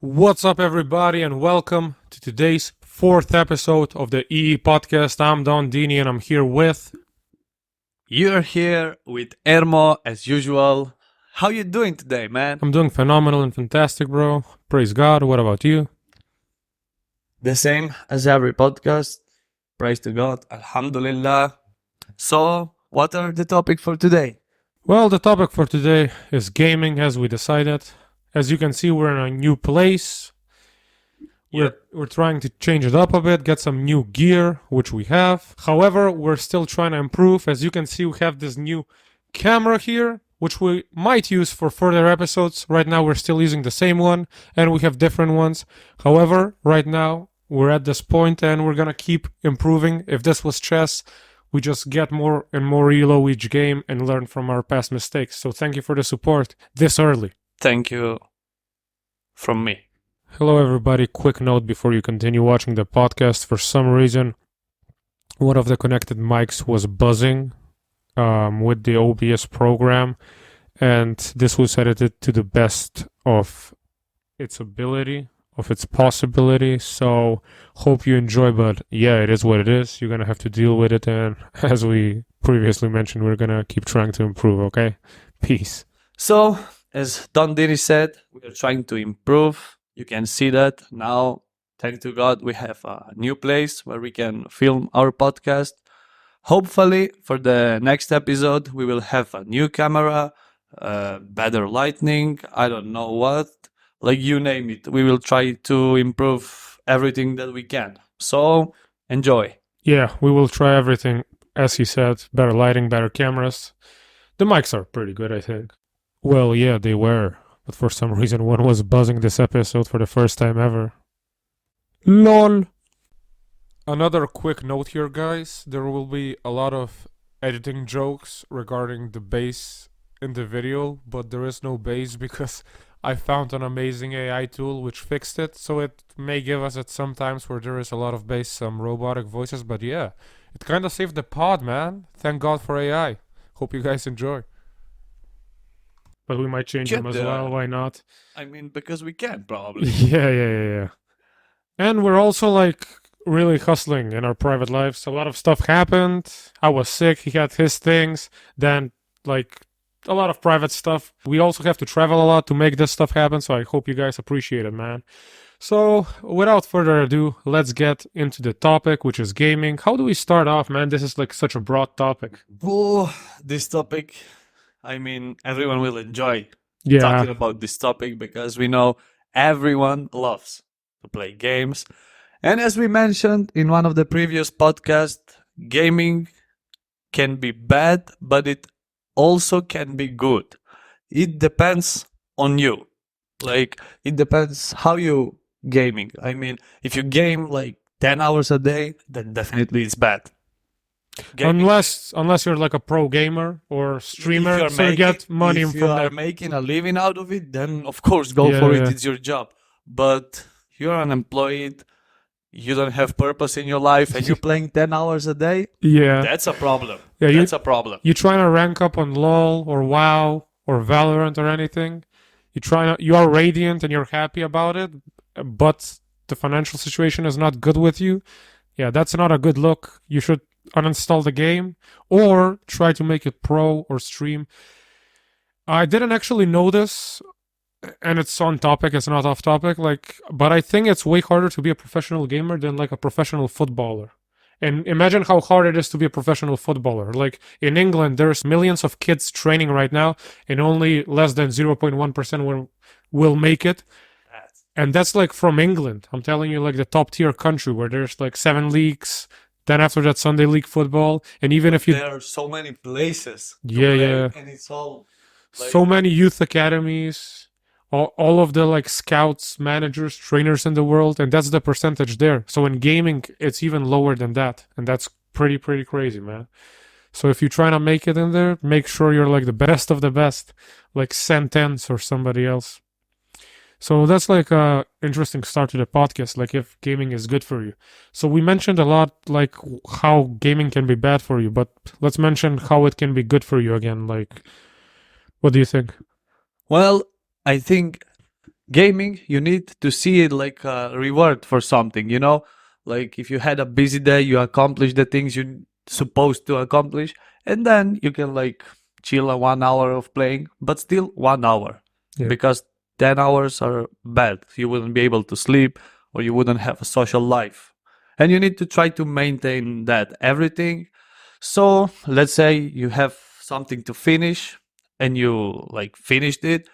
What's up, everybody, and welcome to today's fourth episode of the EE podcast. I'm Dini, and I'm here with... You're here with Ermo as usual. How you doing today, man? I'm doing phenomenal and fantastic, bro. Praise God. What about you? The same as every podcast. Praise to God. Alhamdulillah. So, what are the topic for today? Well, the topic for today is gaming, as we decided. As you can see, we're in a new place. We're trying to change it up a bit, get some new gear, which we have. However, we're still trying to improve. As you can see, we have this new camera here, which we might use for further episodes. Right now, we're still using the same one, and we have different ones. However, right now, we're at this point, and we're gonna keep improving. If this was chess, we just get more and more elo each game and learn from our past mistakes. So thank you for the support this early. Thank you from me. Hello, everybody. Quick note before you continue watching the podcast. For some reason, one of the connected mics was buzzing with the OBS program, and this was edited to the best of its ability, of its possibility. So, hope you enjoy, but yeah, it is what it is. You're going to have to deal with it, and as we previously mentioned, we're going to keep trying to improve, okay? Peace. So, as Don Dini said, we are trying to improve. You can see that now, thank to God, we have a new place where we can film our podcast. Hopefully, for the next episode, we will have a new camera, better lighting, I don't know what, like you name it. We will try to improve everything that we can. So, enjoy. Yeah, we will try everything, as he said, better lighting, better cameras. The mics are pretty good, I think. Well, yeah, they were. But for some reason, one was buzzing this episode for the first time ever. LOL! Another quick note here, guys. There will be a lot of editing jokes regarding the bass in the video, but there is no bass because I found an amazing AI tool which fixed it, so it may give us at some times where there is a lot of bass, some robotic voices, but yeah, it kind of saved the pod, man. Thank God for AI. Hope you guys enjoy. But we might change them as well, why not? I mean, because we can, probably. Yeah. And we're also, like, really hustling in our private lives. A lot of stuff happened. I was sick, he had his things. Then, like, a lot of private stuff. We also have to travel a lot to make this stuff happen, so I hope you guys appreciate it, man. So, without further ado, let's get into the topic, which is gaming. How do we start off, man? This is, like, such a broad topic. Oh, this topic... I mean, everyone will enjoy Yeah. talking about this topic because we know everyone loves to play games. And as we mentioned in one of the previous podcasts, gaming can be bad, but it also can be good. It depends on you. Like, it depends how you gaming. I mean, if you game like 10 hours a day, then definitely it's bad. Gaming. Unless you're like a pro gamer or streamer, so you get money if from you are that. making a living out of it, then of course go for it. It's your job. But you're unemployed, you don't have purpose in your life, and you're playing 10 hours a day. Yeah. That's a problem. Yeah, That's a problem. You trying to rank up on LoL or WoW or Valorant or anything. You are radiant and you're happy about it, but the financial situation is not good with you. Yeah, that's not a good look. You should uninstall the game or try to make it pro or stream. I didn't actually know this, and it's on topic, it's not off topic, but I think it's way harder to be a professional gamer than like a professional footballer. And imagine how hard it is to be a professional footballer. Like in England, there's millions of kids training right now, and only less than 0.1% will make it. And that's like from England. I'm telling you, like the top tier country where there's like 7 leagues. Then after that, Sunday League football. And even if you... There are so many places. Yeah. And it's all... Like... So many youth academies. All of the like scouts, managers, trainers in the world. And that's the percentage there. So in gaming, it's even lower than that. And that's pretty crazy, man. So if you're trying to make it in there, make sure you're like the best of the best. Like Sentence or somebody else. So that's like a interesting start to the podcast, like if gaming is good for you. So we mentioned a lot like how gaming can be bad for you, but let's mention how it can be good for you again. Like, what do you think? Well, I think gaming, you need to see it like a reward for something, you know? Like if you had a busy day, you accomplish the things you're supposed to accomplish, and then you can like chill a 1 hour of playing, but still 1 hour. Yeah. Because 10 hours are bad. You wouldn't be able to sleep or you wouldn't have a social life. And you need to try to maintain that everything. So let's say you have something to finish and you like finished it,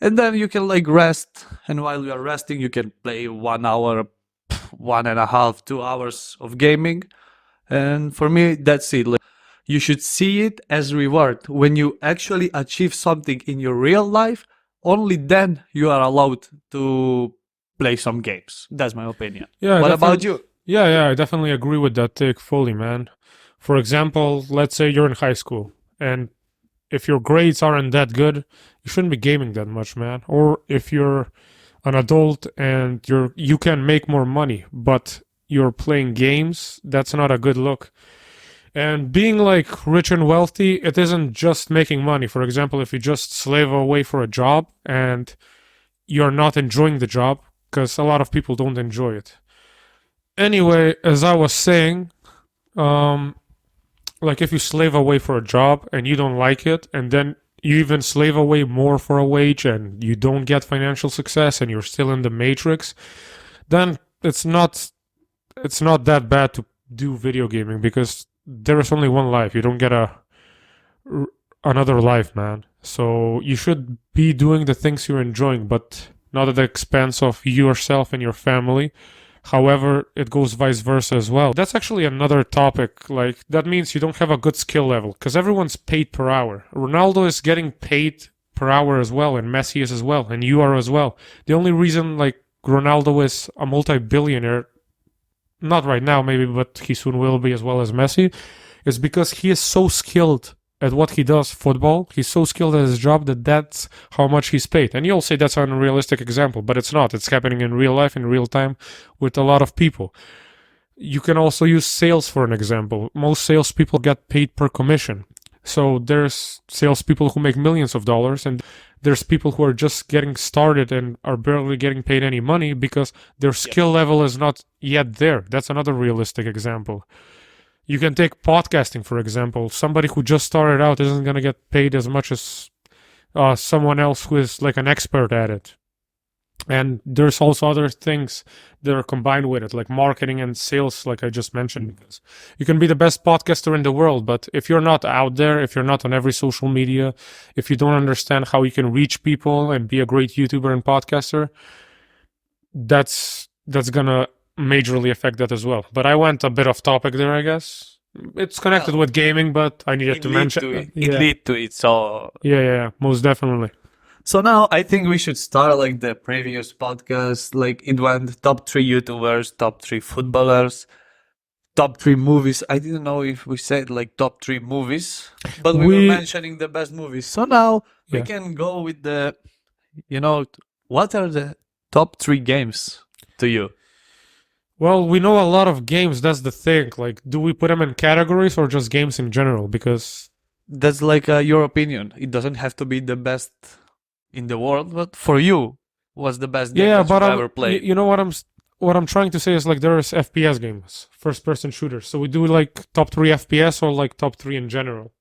and then you can like rest, and while you are resting you can play 1 hour, 1.5, 2 hours of gaming. And for me that's it. Like, you should see it as reward. When you actually achieve something in your real life, only then you are allowed to play some games. That's my opinion. Yeah, What about definitely. you? Yeah, I definitely agree with that take fully, man. For example, let's say you're in high school, and if your grades aren't that good, you shouldn't be gaming that much, man. Or if you're an adult and you can make more money, but you're playing games, that's not a good look. And being like rich and wealthy, it isn't just making money. For example, if you just slave away for a job and you're not enjoying the job, because a lot of people don't enjoy it. Anyway, as I was saying, um, like if you slave away for a job and you don't like it, and then you even slave away more for a wage and you don't get financial success and you're still in the matrix, then it's not that bad to do video gaming, because there is only one life. You don't get another life, man. So you should be doing the things you're enjoying, but not at the expense of yourself and your family. However, it goes vice versa as well. That's actually another topic. Like, that means you don't have a good skill level, because everyone's paid per hour. Ronaldo is getting paid per hour as well, and Messi is as well, and you are as well. The only reason, like, Ronaldo is a multi-billionaire, not right now maybe, but he soon will be, as well as Messi, is because he is so skilled at what he does, football. He's so skilled at his job that's how much he's paid. And you'll say that's an unrealistic example, but it's not. It's happening in real life, in real time, with a lot of people. You can also use sales for an example. Most salespeople get paid per commission. So there's salespeople who make millions of dollars, and there's people who are just getting started and are barely getting paid any money because their skill level is not yet there. That's another realistic example. You can take podcasting, for example. Somebody who just started out isn't going to get paid as much as someone else who is like an expert at it. And there's also other things that are combined with it, like marketing and sales, like I just mentioned. Because you can be the best podcaster in the world, but if you're not out there, if you're not on every social media, if you don't understand how you can reach people and be a great YouTuber and podcaster, that's gonna majorly affect that as well. But I went a bit off topic there, I guess. It's connected with gaming, but I needed to mention it. It lead to it. So yeah, most definitely. So now I think we should start like the previous podcast. Like it went top 3 YouTubers, top 3 footballers, top 3 movies. I didn't know if we said like top 3 movies, but we were mentioning the best movies. So now we can go with the, what are the top 3 games to you? Well, we know a lot of games. That's the thing. Like, do we put them in categories or just games in general? Because that's like your opinion. It doesn't have to be the best in the world, but for you, what's the best game that you've ever played? You know what I'm trying to say is like there's FPS games, first person shooters. So we do like top 3 FPS or like top 3 in general?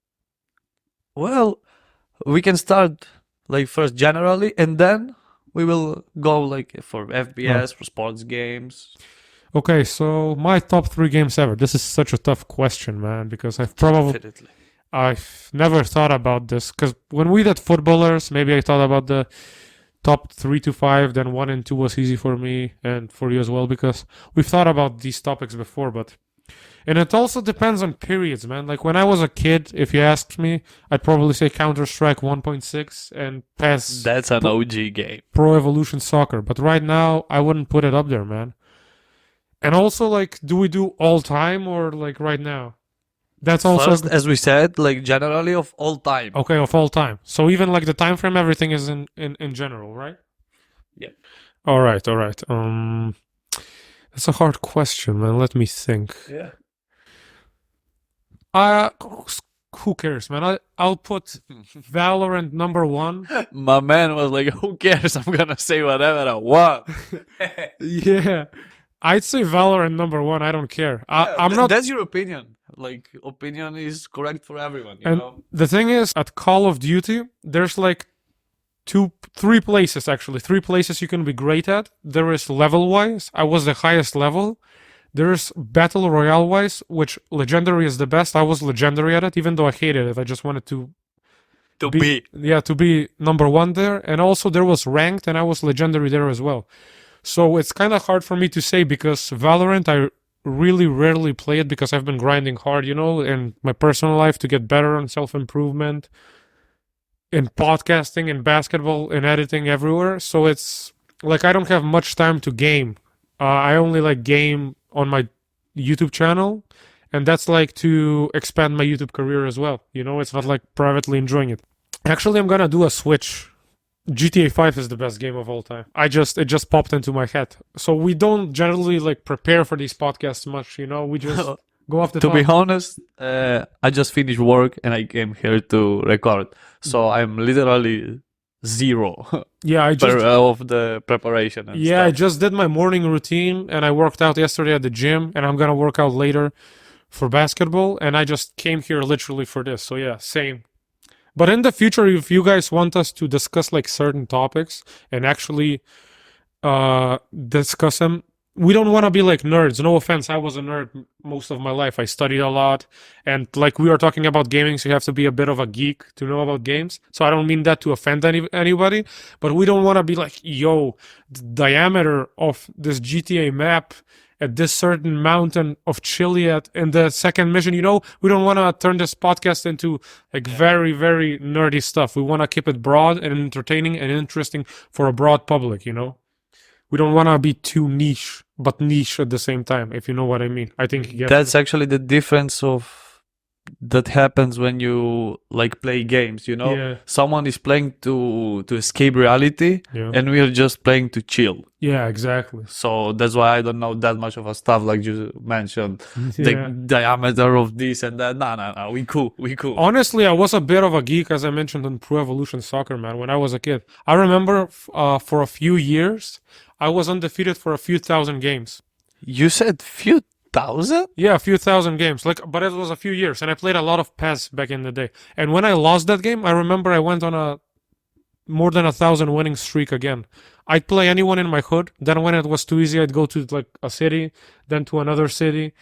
Well, we can start like first generally, and then we will go like for FPS, for sports games. Okay, so my top 3 games ever. This is such a tough question, man, because I've never thought about this, because when we did footballers, maybe I thought about the top 3 to 5, then 1 and 2 was easy for me and for you as well, because we've thought about these topics before. And it also depends on periods, man. Like when I was a kid, if you asked me, I'd probably say Counter-Strike 1.6 and PES. That's an OG game. Pro Evolution Soccer. But right now, I wouldn't put it up there, man. And also, like, do we do all time or like right now? That's also first, as we said, like generally of all time. Okay, of all time. So even like the time frame, everything is in general, right? Yeah. All right. That's a hard question, man. Let me think. Yeah. who cares, man? I'll put Valorant number 1. My man was like, who cares? I'm gonna say whatever I want. Yeah, I'd say Valorant number 1. I don't care. I'm not. That's your opinion. Like, opinion is correct for everyone, you And know? the thing is, at Call of Duty, there's like three places actually. 3 places you can be great at. There is level wise. I was the highest level. There's battle royale wise, which legendary is the best. I was legendary at it, even though I hated it. I just wanted to To be. to be number 1 there. And also there was ranked, and I was legendary there as well. So it's kind of hard for me to say, because Valorant, I really rarely play it because I've been grinding hard, you know, in my personal life to get better on self-improvement, in podcasting, in basketball, in editing, everywhere. So it's like I don't have much time to game. I only like game on my YouTube channel, and that's like to expand my YouTube career as well. You know, it's not like privately enjoying it. Actually, I'm gonna do a switch. GTA 5 is the best game of all time. It just popped into my head. So we don't generally like prepare for these podcasts much, you know. We just go off the To top. be honest, I just finished work and I came here to record. So I'm literally zero Yeah, I just of the preparation and I stuff. just did my morning routine, and I worked out yesterday at the gym, and I'm gonna work out later for basketball, and I just came here literally for this. So yeah, same. But in the future, if you guys want us to discuss like certain topics and actually discuss them, we don't want to be like nerds. No offense, I was a nerd most of my life. I studied a lot, and like we were talking about gaming, so you have to be a bit of a geek to know about games. So I don't mean that to offend anybody, but we don't want to be like, yo, the diameter of this GTA map at this certain mountain of Chile in the second mission, you know, we don't want to turn this podcast into like very, very nerdy stuff. We want to keep it broad and entertaining and interesting for a broad public, you know. We don't want to be too niche, but niche at the same time, if you know what I mean. I think you get That's actually the difference of that happens when you like play games, you know? Yeah. Someone is playing to escape reality Yeah. and we are just playing to chill. Yeah, exactly. So that's why I don't know that much of a stuff like you mentioned. The Yeah. diameter of this and that. No. We cool. Honestly, I was a bit of a geek, as I mentioned in Pro Evolution Soccer, man, when I was a kid. I remember for a few years, I was undefeated for a few thousand games. You said few thousand? Yeah, a few thousand games. But it was a few years, and I played a lot of PES back in the day. And when I lost that game, I remember I went on a more than 1,000 winning streak again. I'd play anyone in my hood. Then when it was too easy, I'd go to like a city, then to another city.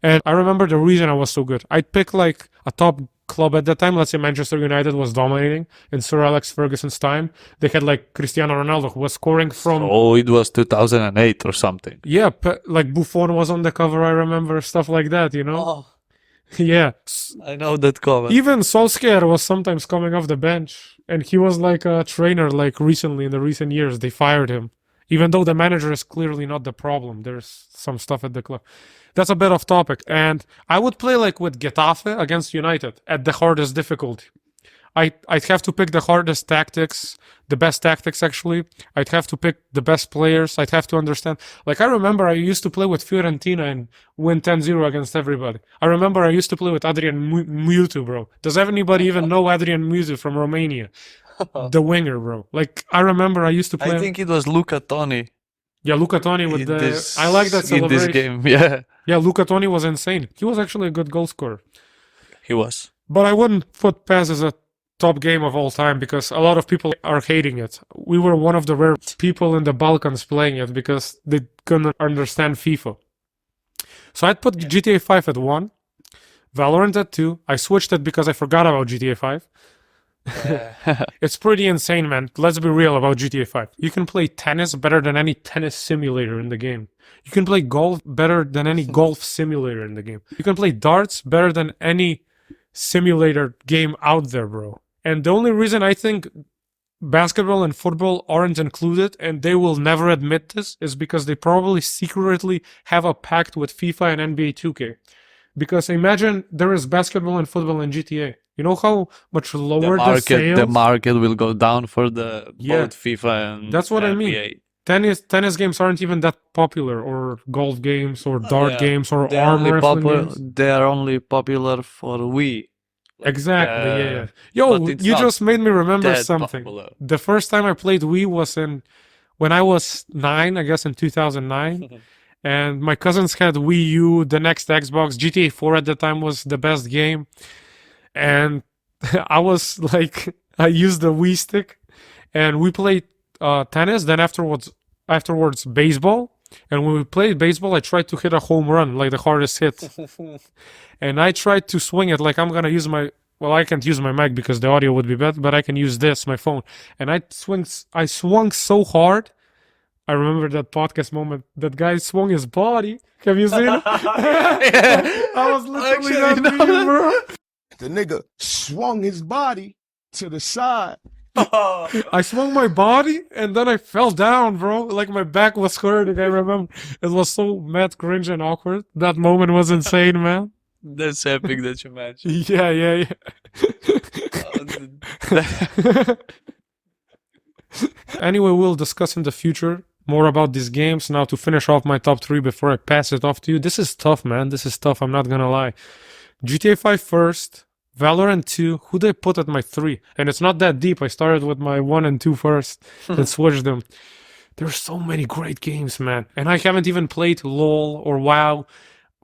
And I remember the reason I was so good. I'd pick like a top club at that time. Let's say Manchester United was dominating in Sir Alex Ferguson's time. They had like Cristiano Ronaldo, who was scoring from... Oh, it was 2008 or something. Yeah, like Buffon was on the cover, I remember, stuff like that, you know? Oh, Yeah. I know that cover. Even Solskjaer was sometimes coming off the bench, and he was like a trainer like recently, in the recent years. They fired him. Even though the manager is clearly not the problem. There's some stuff at the club. That's a bit off topic. And I would play like with Getafe against United at the hardest difficulty. I'd have to pick the hardest tactics, the best tactics actually. I'd have to pick the best players. I'd have to understand. Like I remember I used to play with Fiorentina and win 10-0 against everybody. I remember I used to play with Adrian Mutu, bro. Does anybody even know Adrian Mutu from Romania? The winger, bro. Like I remember I used to play. I think it was Luca Toni. Yeah, Luca Toni with I like that celebration. In this game, yeah. Yeah, Luca Toni was insane. He was actually a good goal scorer. He was. But I wouldn't put PES as a top game of all time because a lot of people are hating it. We were one of the rare people in the Balkans playing it because they couldn't understand FIFA. So I'd put GTA 5 at 1, Valorant at 2. I switched it because I forgot about GTA 5. It's pretty insane, man. Let's be real about GTA 5. You can play tennis better than any tennis simulator in the game. You can play golf better than any golf simulator in the game. You can play darts better than any simulator game out there, bro. And the only reason I think basketball and football aren't included, and they will never admit this, is because they probably secretly have a pact with FIFA and NBA 2K. Because imagine there is basketball and football in GTA. You know how much lower the sales? The market will go down for the both FIFA and that's what NBA. I mean. Tennis games aren't even that popular, or golf games, or dart games, or arm wrestling games. They are only popular for Wii. Exactly, yeah, yeah. But Yo, it's you not just made me remember that something. popular. The first time I played Wii was when I was 9, I guess in 2009. And my cousins had Wii U, the next Xbox, GTA 4 at the time was the best game. And I was like, I used the Wii stick and we played tennis. Then afterwards, baseball. And when we played baseball, I tried to hit a home run, like the hardest hit. And I tried to swing it like I'm gonna use my. Well, I can't use my mic because the audio would be bad, but I can use this, my phone. And I swung so hard. I remember that podcast moment. That guy swung his body. Have you seen it? I was literally that meme, bro. The nigga swung his body to the side. I swung my body and then I fell down, bro. Like my back was hurting. I remember it was so mad, cringe, and awkward. That moment was insane, man. That's epic that you mentioned. Yeah, yeah, yeah. Anyway, we'll discuss in the future more about these games. Now, to finish off my top 3 before I pass it off to you. This is tough, man. This is tough. I'm not gonna lie. GTA 5 first, Valorant 2. Who did I put at my 3? And it's not that deep. I started with my 1 and 2 first and switched them. There's so many great games, man. And I haven't even played LOL or WoW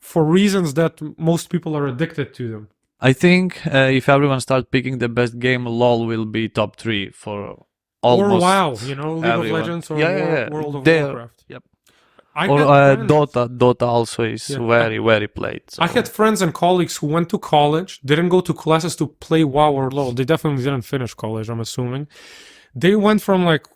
for reasons that most people are addicted to them. I think if everyone starts picking the best game, LOL will be top 3 for almost Or WoW, you know, League everyone. of Legends or Yeah. World of They're- Warcraft. Yep. I Or had friends- Dota also is Yeah. very played. So. I had friends and colleagues who went to college, didn't go to classes to play WoW or LoL. They definitely didn't finish college, I'm assuming. They went from like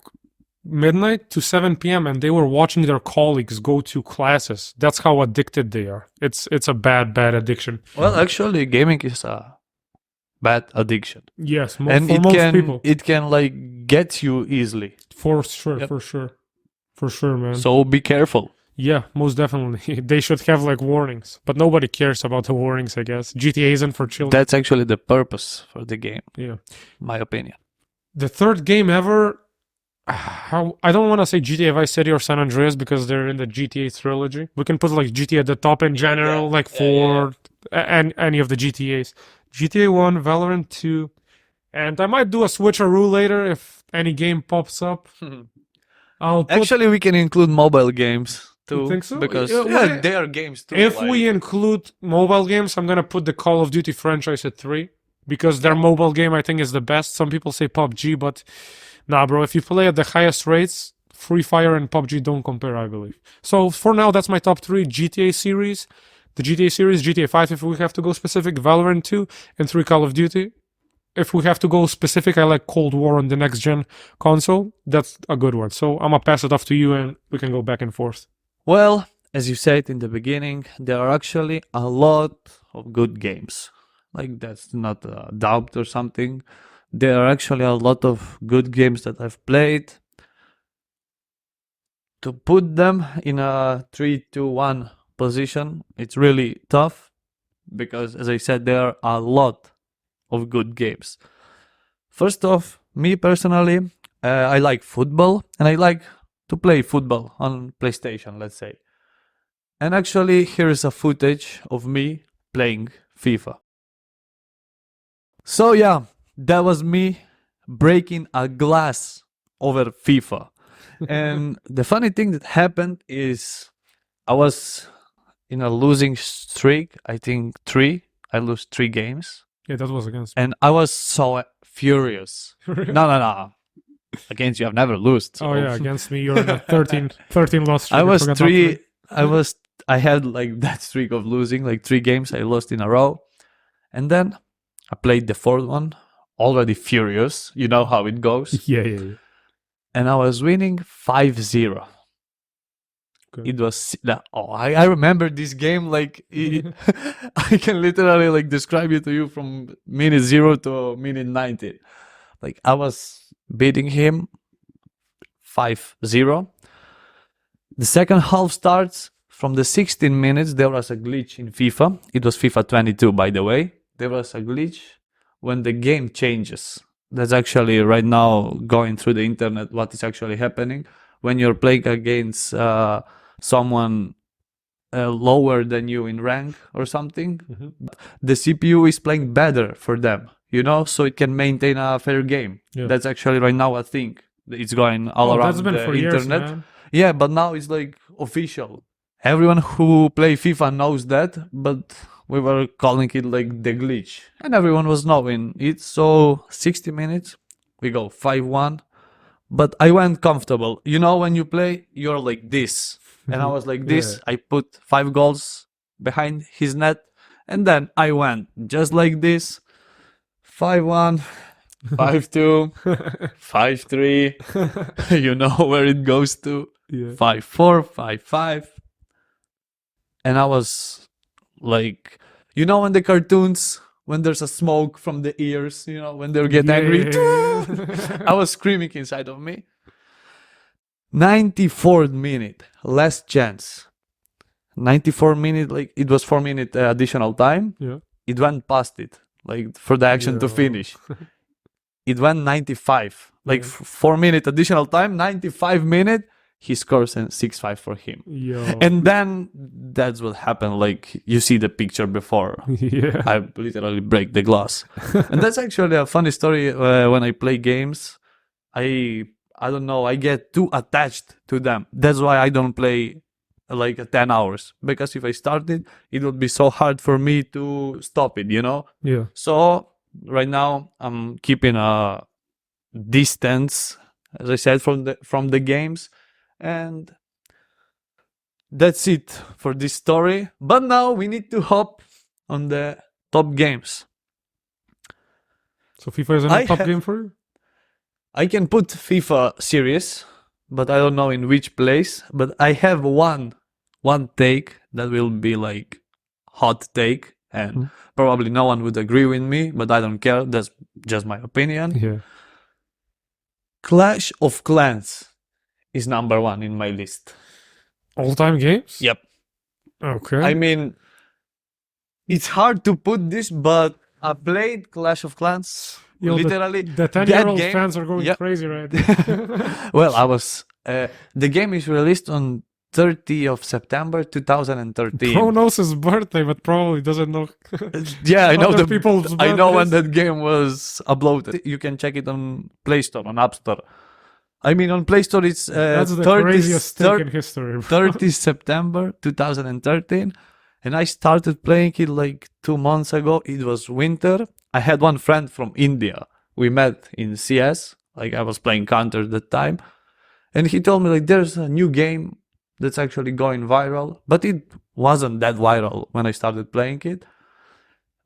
midnight to 7 p.m. and they were watching their colleagues go to classes. That's how addicted they are. It's a bad addiction. Well, actually, gaming is a bad addiction, Yes, and for most people. it can like get you easily. For sure, Yep. for sure, man. So be careful. Yeah, most definitely. They should have like warnings, but nobody cares about the warnings, I guess. GTA isn't for children. That's actually the purpose for the game, Yeah. my opinion. The third game ever. I don't want to say GTA Vice City or San Andreas because they're in the GTA trilogy. We can put like GTA at the top in general, like for and any of the GTAs. GTA 1, Valorant 2, and I might do a switcheroo later if any game pops up. I'll put, Actually, we can include mobile games too. You think so? Because Yeah, well, they are games too. if like- we include mobile games, I'm gonna put the Call of Duty franchise at 3 because their mobile game I think is the best. Some people say PUBG, but nah, bro. If you play at the highest rates, Free Fire and PUBG don't compare, I believe. So for now, that's my top 3 GTA series. The GTA series, GTA 5 if we have to go specific, Valorant 2, and 3 Call of Duty. If we have to go specific, I like Cold War on the next gen console. That's a good one. So I'm gonna pass it off to you and we can go back and forth. Well, as you said in the beginning, there are actually a lot of good games. Like that's not a doubt or something. There are actually a lot of good games that I've played. To put them in a 3-2-1 position, it's really tough because, as I said, there are a lot of good games. First off, me personally, I like football and I like to play football on PlayStation, let's say. And actually, here is a footage of me playing FIFA. So yeah, that was me breaking a glass over FIFA. And the funny thing that happened is I was in a losing streak, I think 3. I lost 3 games. Yeah, that was against me. And I was so furious. No. Against you, I've never lost. Oh yeah, against me, you're in a 13 loss streak. I was forgot 3. about I had like that streak of losing, like 3 games I lost in a row. And then I played the 4th one, already furious. You know how it goes. three. Yeah. And I was winning 5-0. Okay. It was I remember this game like I can literally like describe it to you from minute 0 to minute 90. Like I was beating him 5-0. The second half starts from the 16 minutes. There was a glitch in FIFA. It was FIFA 22, by the way. There was a glitch when the game changes. That's actually right now going through the internet what is actually happening when you're playing against someone lower than you in rank or something. Mhm. The CPU is playing better for them, so it can maintain a fair game. Yeah. That's actually right now a thing. It's going all Oh, around that's been the for years, internet. man. Yeah, but now it's like official. Everyone who play FIFA knows that, but we were calling it like the glitch, and everyone was knowing it. So 60 minutes, we go 5-1, but I went comfortable. When you play, you're like this, and I was like this. I put 5 goals behind his net, and then I went just like this, 5-1, 5-2, 5-3. You know where it goes to. Yeah. 5-4, 5-5. And I was like, in the cartoons, when there's a smoke from the ears, when they get angry, I was screaming inside of me. 94th minute, last chance. 94 minute, like it was 4-minute additional time. Yeah. It went past it, like for the action to Yeah. finish. It went 95, like Yeah. 4-minute additional time, 95 minute. He scores and 6-5 for him. Yo. And then that's what happened. Like you see the picture before. Yeah. I literally break the glass. And that's actually a funny story. When I play games, I don't know, I get too attached to them. That's why I don't play like 10 hours, because if I started, it would be so hard for me to stop it, Yeah. So right now I'm keeping a distance, as I said, from the games. And that's it for this story. But now we need to hop on the top games. So FIFA isn't I a top have- game for you? I can put FIFA series, but I don't know in which place. But I have one take that will be like hot take, and probably no one would agree with me, but I don't care. That's just my opinion. Yeah. Clash of Clans is number 1 in my list. All-time games? Yep. Okay. I mean, it's hard to put this, but I played Clash of Clans. Yo, Literally, the 10-year-old game- fans are going Yep. crazy right now. well, I was. The game is released on 30th of September 2013. Bro knows his birthday, but probably doesn't know. Yeah, I know other the people's I know when birthdays. that game was uploaded. You can check it on Play Store, on App Store. I mean, on Play Store, it's That's the 30 craziest take in history. bro. 30 September 2013, and I started playing it like 2 months ago. It was winter. I had one friend from India. We met in CS. Like I was playing Counter at that time, and he told me like there's a new game that's actually going viral, but it wasn't that viral when I started playing it.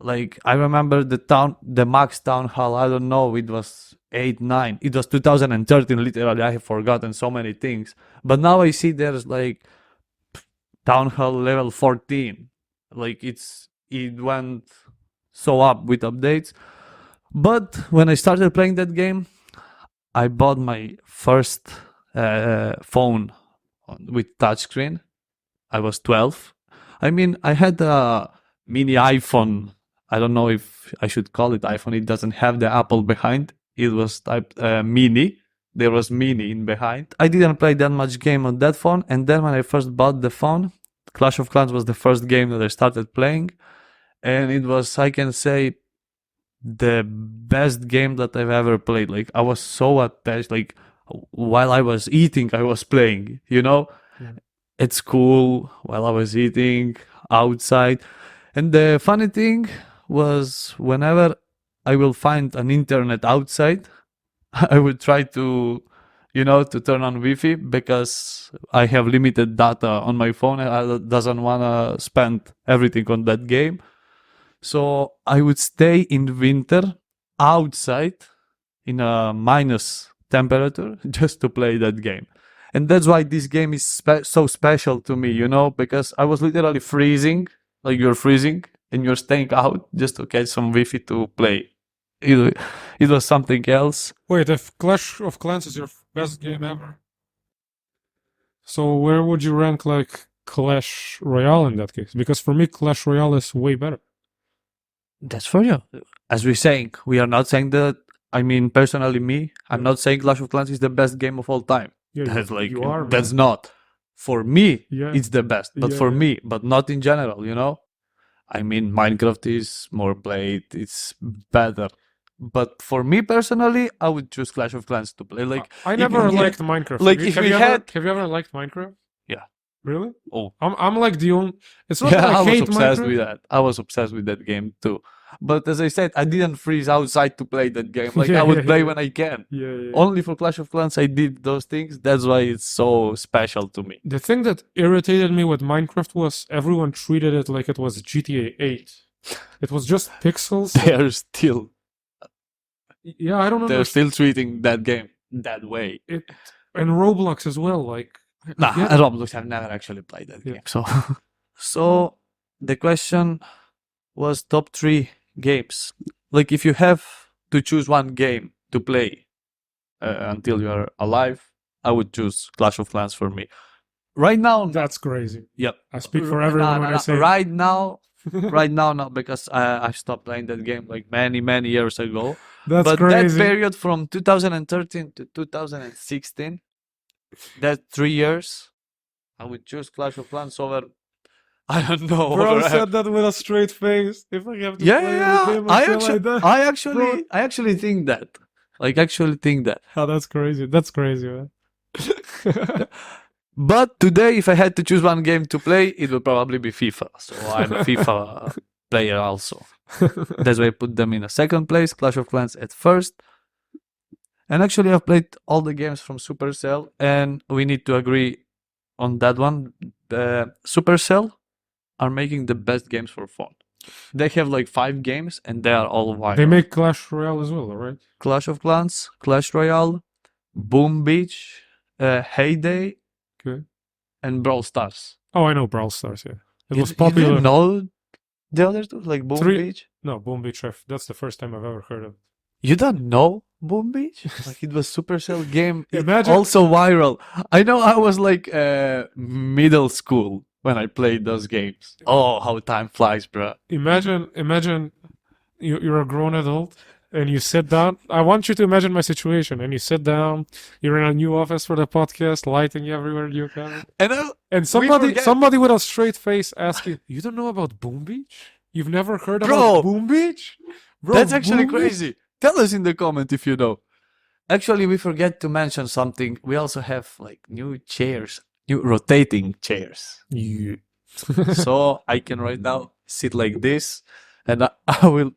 Like I remember the max town hall. I don't know. It was 8, 9. It was 2013. Literally, I have forgotten so many things. But now I see there's like town hall level 14. Like it went so up with updates. But when I started playing that game, I bought my first phone with touchscreen. I was 12. I mean, I had a mini iPhone. I don't know if I should call it iPhone. It doesn't have the Apple behind. It was typed mini. There was mini in behind. I didn't play that much game on that phone. And then when I first bought the phone, Clash of Clans was the first game that I started playing. And it was, I can say, the best game that I've ever played. Like I was so attached. Like while I was eating, I was playing, Yeah. At school, while I was eating, outside. And the funny thing was whenever I will find an internet outside, I would try to, to turn on Wi-Fi because I have limited data on my phone and I doesn't want to spend everything on that game. So I would stay in winter outside in a minus temperature just to play that game. And that's why this game is so special to me, because I was literally freezing, like you're freezing and you're staying out just to catch some Wi-Fi to play. It was something else. Wait, if Clash of Clans is your best game ever, so where would you rank like Clash Royale in that case? Because for me, Clash Royale is way better. That's for you. As we're saying, we are not saying that. I mean, personally, I'm not saying Clash of Clans is the best game of all time. Yeah, That's you are. that's man. not. for me, Yeah. it's the best. But Yeah, for yeah. me, but not in general, you know? I mean, Minecraft is more played, it's better. But for me personally, I would choose Clash of Clans to play. Like, I if never you- liked Minecraft. like, have you, if have we you had- ever have you ever liked Minecraft? Yeah. Really? Oh, I'm like the only. It's not yeah, that I I was hate obsessed Minecraft. with that. I was obsessed with that game too. But as I said, I didn't freeze outside to play that game. Like, Yeah, I would yeah, play yeah. when I can. Yeah, yeah. Only for Clash of Clans, I did those things. That's why it's so special to me. The thing that irritated me with Minecraft was everyone treated it like it was GTA 8. It was just pixels. They're still, Yeah, I don't they're understand. still treating that game that way. It and Roblox as well. Like, I Nah, get it. Roblox, I've never actually played that Yeah. game. So the question was top 3 games. Like, if you have to choose one game to play until you're alive, I would choose Clash of Clans for me. Right now, That's crazy. yep. I speak for everyone when I say right now, no, because I stopped playing that game like many years ago. that's But crazy. that period from 2013 to 2016, that 3 years, I would choose Clash of Clans over, I don't know. Bro over, said that with a straight face. If I have to yeah, play yeah, the game I until actually, die. I actually think that. Like, actually think that. Oh, that's crazy. That's crazy, man. But today, if I had to choose one game to play, it would probably be FIFA. So I'm a FIFA player also. That's why I put them in a second place, Clash of Clans at first. And actually, I've played all the games from Supercell, and we need to agree on that one. Supercell are making the best games for phone. They have like 5 games, and they are all viral. They make Clash Royale as well, right? Clash of Clans, Clash Royale, Boom Beach, Heyday, Okay. and Brawl Stars. Oh, I know Brawl Stars. Yeah, it You- was You popular. didn't know the other two, like Boom Three- Beach? No, Boom Beach. That's the first time I've ever heard of. You don't know Boom Beach? Like, it was Supercell game. It Imagine- also viral. I know I was like middle school when I played those games. Oh, how time flies, bro. Imagine you're a grown adult and you sit down. I want you to imagine my situation. And you sit down. You're in a new office for the podcast, lighting everywhere you can. And And forget- somebody with a straight face asks you, "You don't know about Boom Beach? You've never heard Bro, about Boom Beach? Bro, that's actually Boom Beach?" crazy. Tell us in the comment if you know. Actually, we forget to mention something. We also have like new chairs, new rotating chairs. Yeah. So I can right now sit like this, and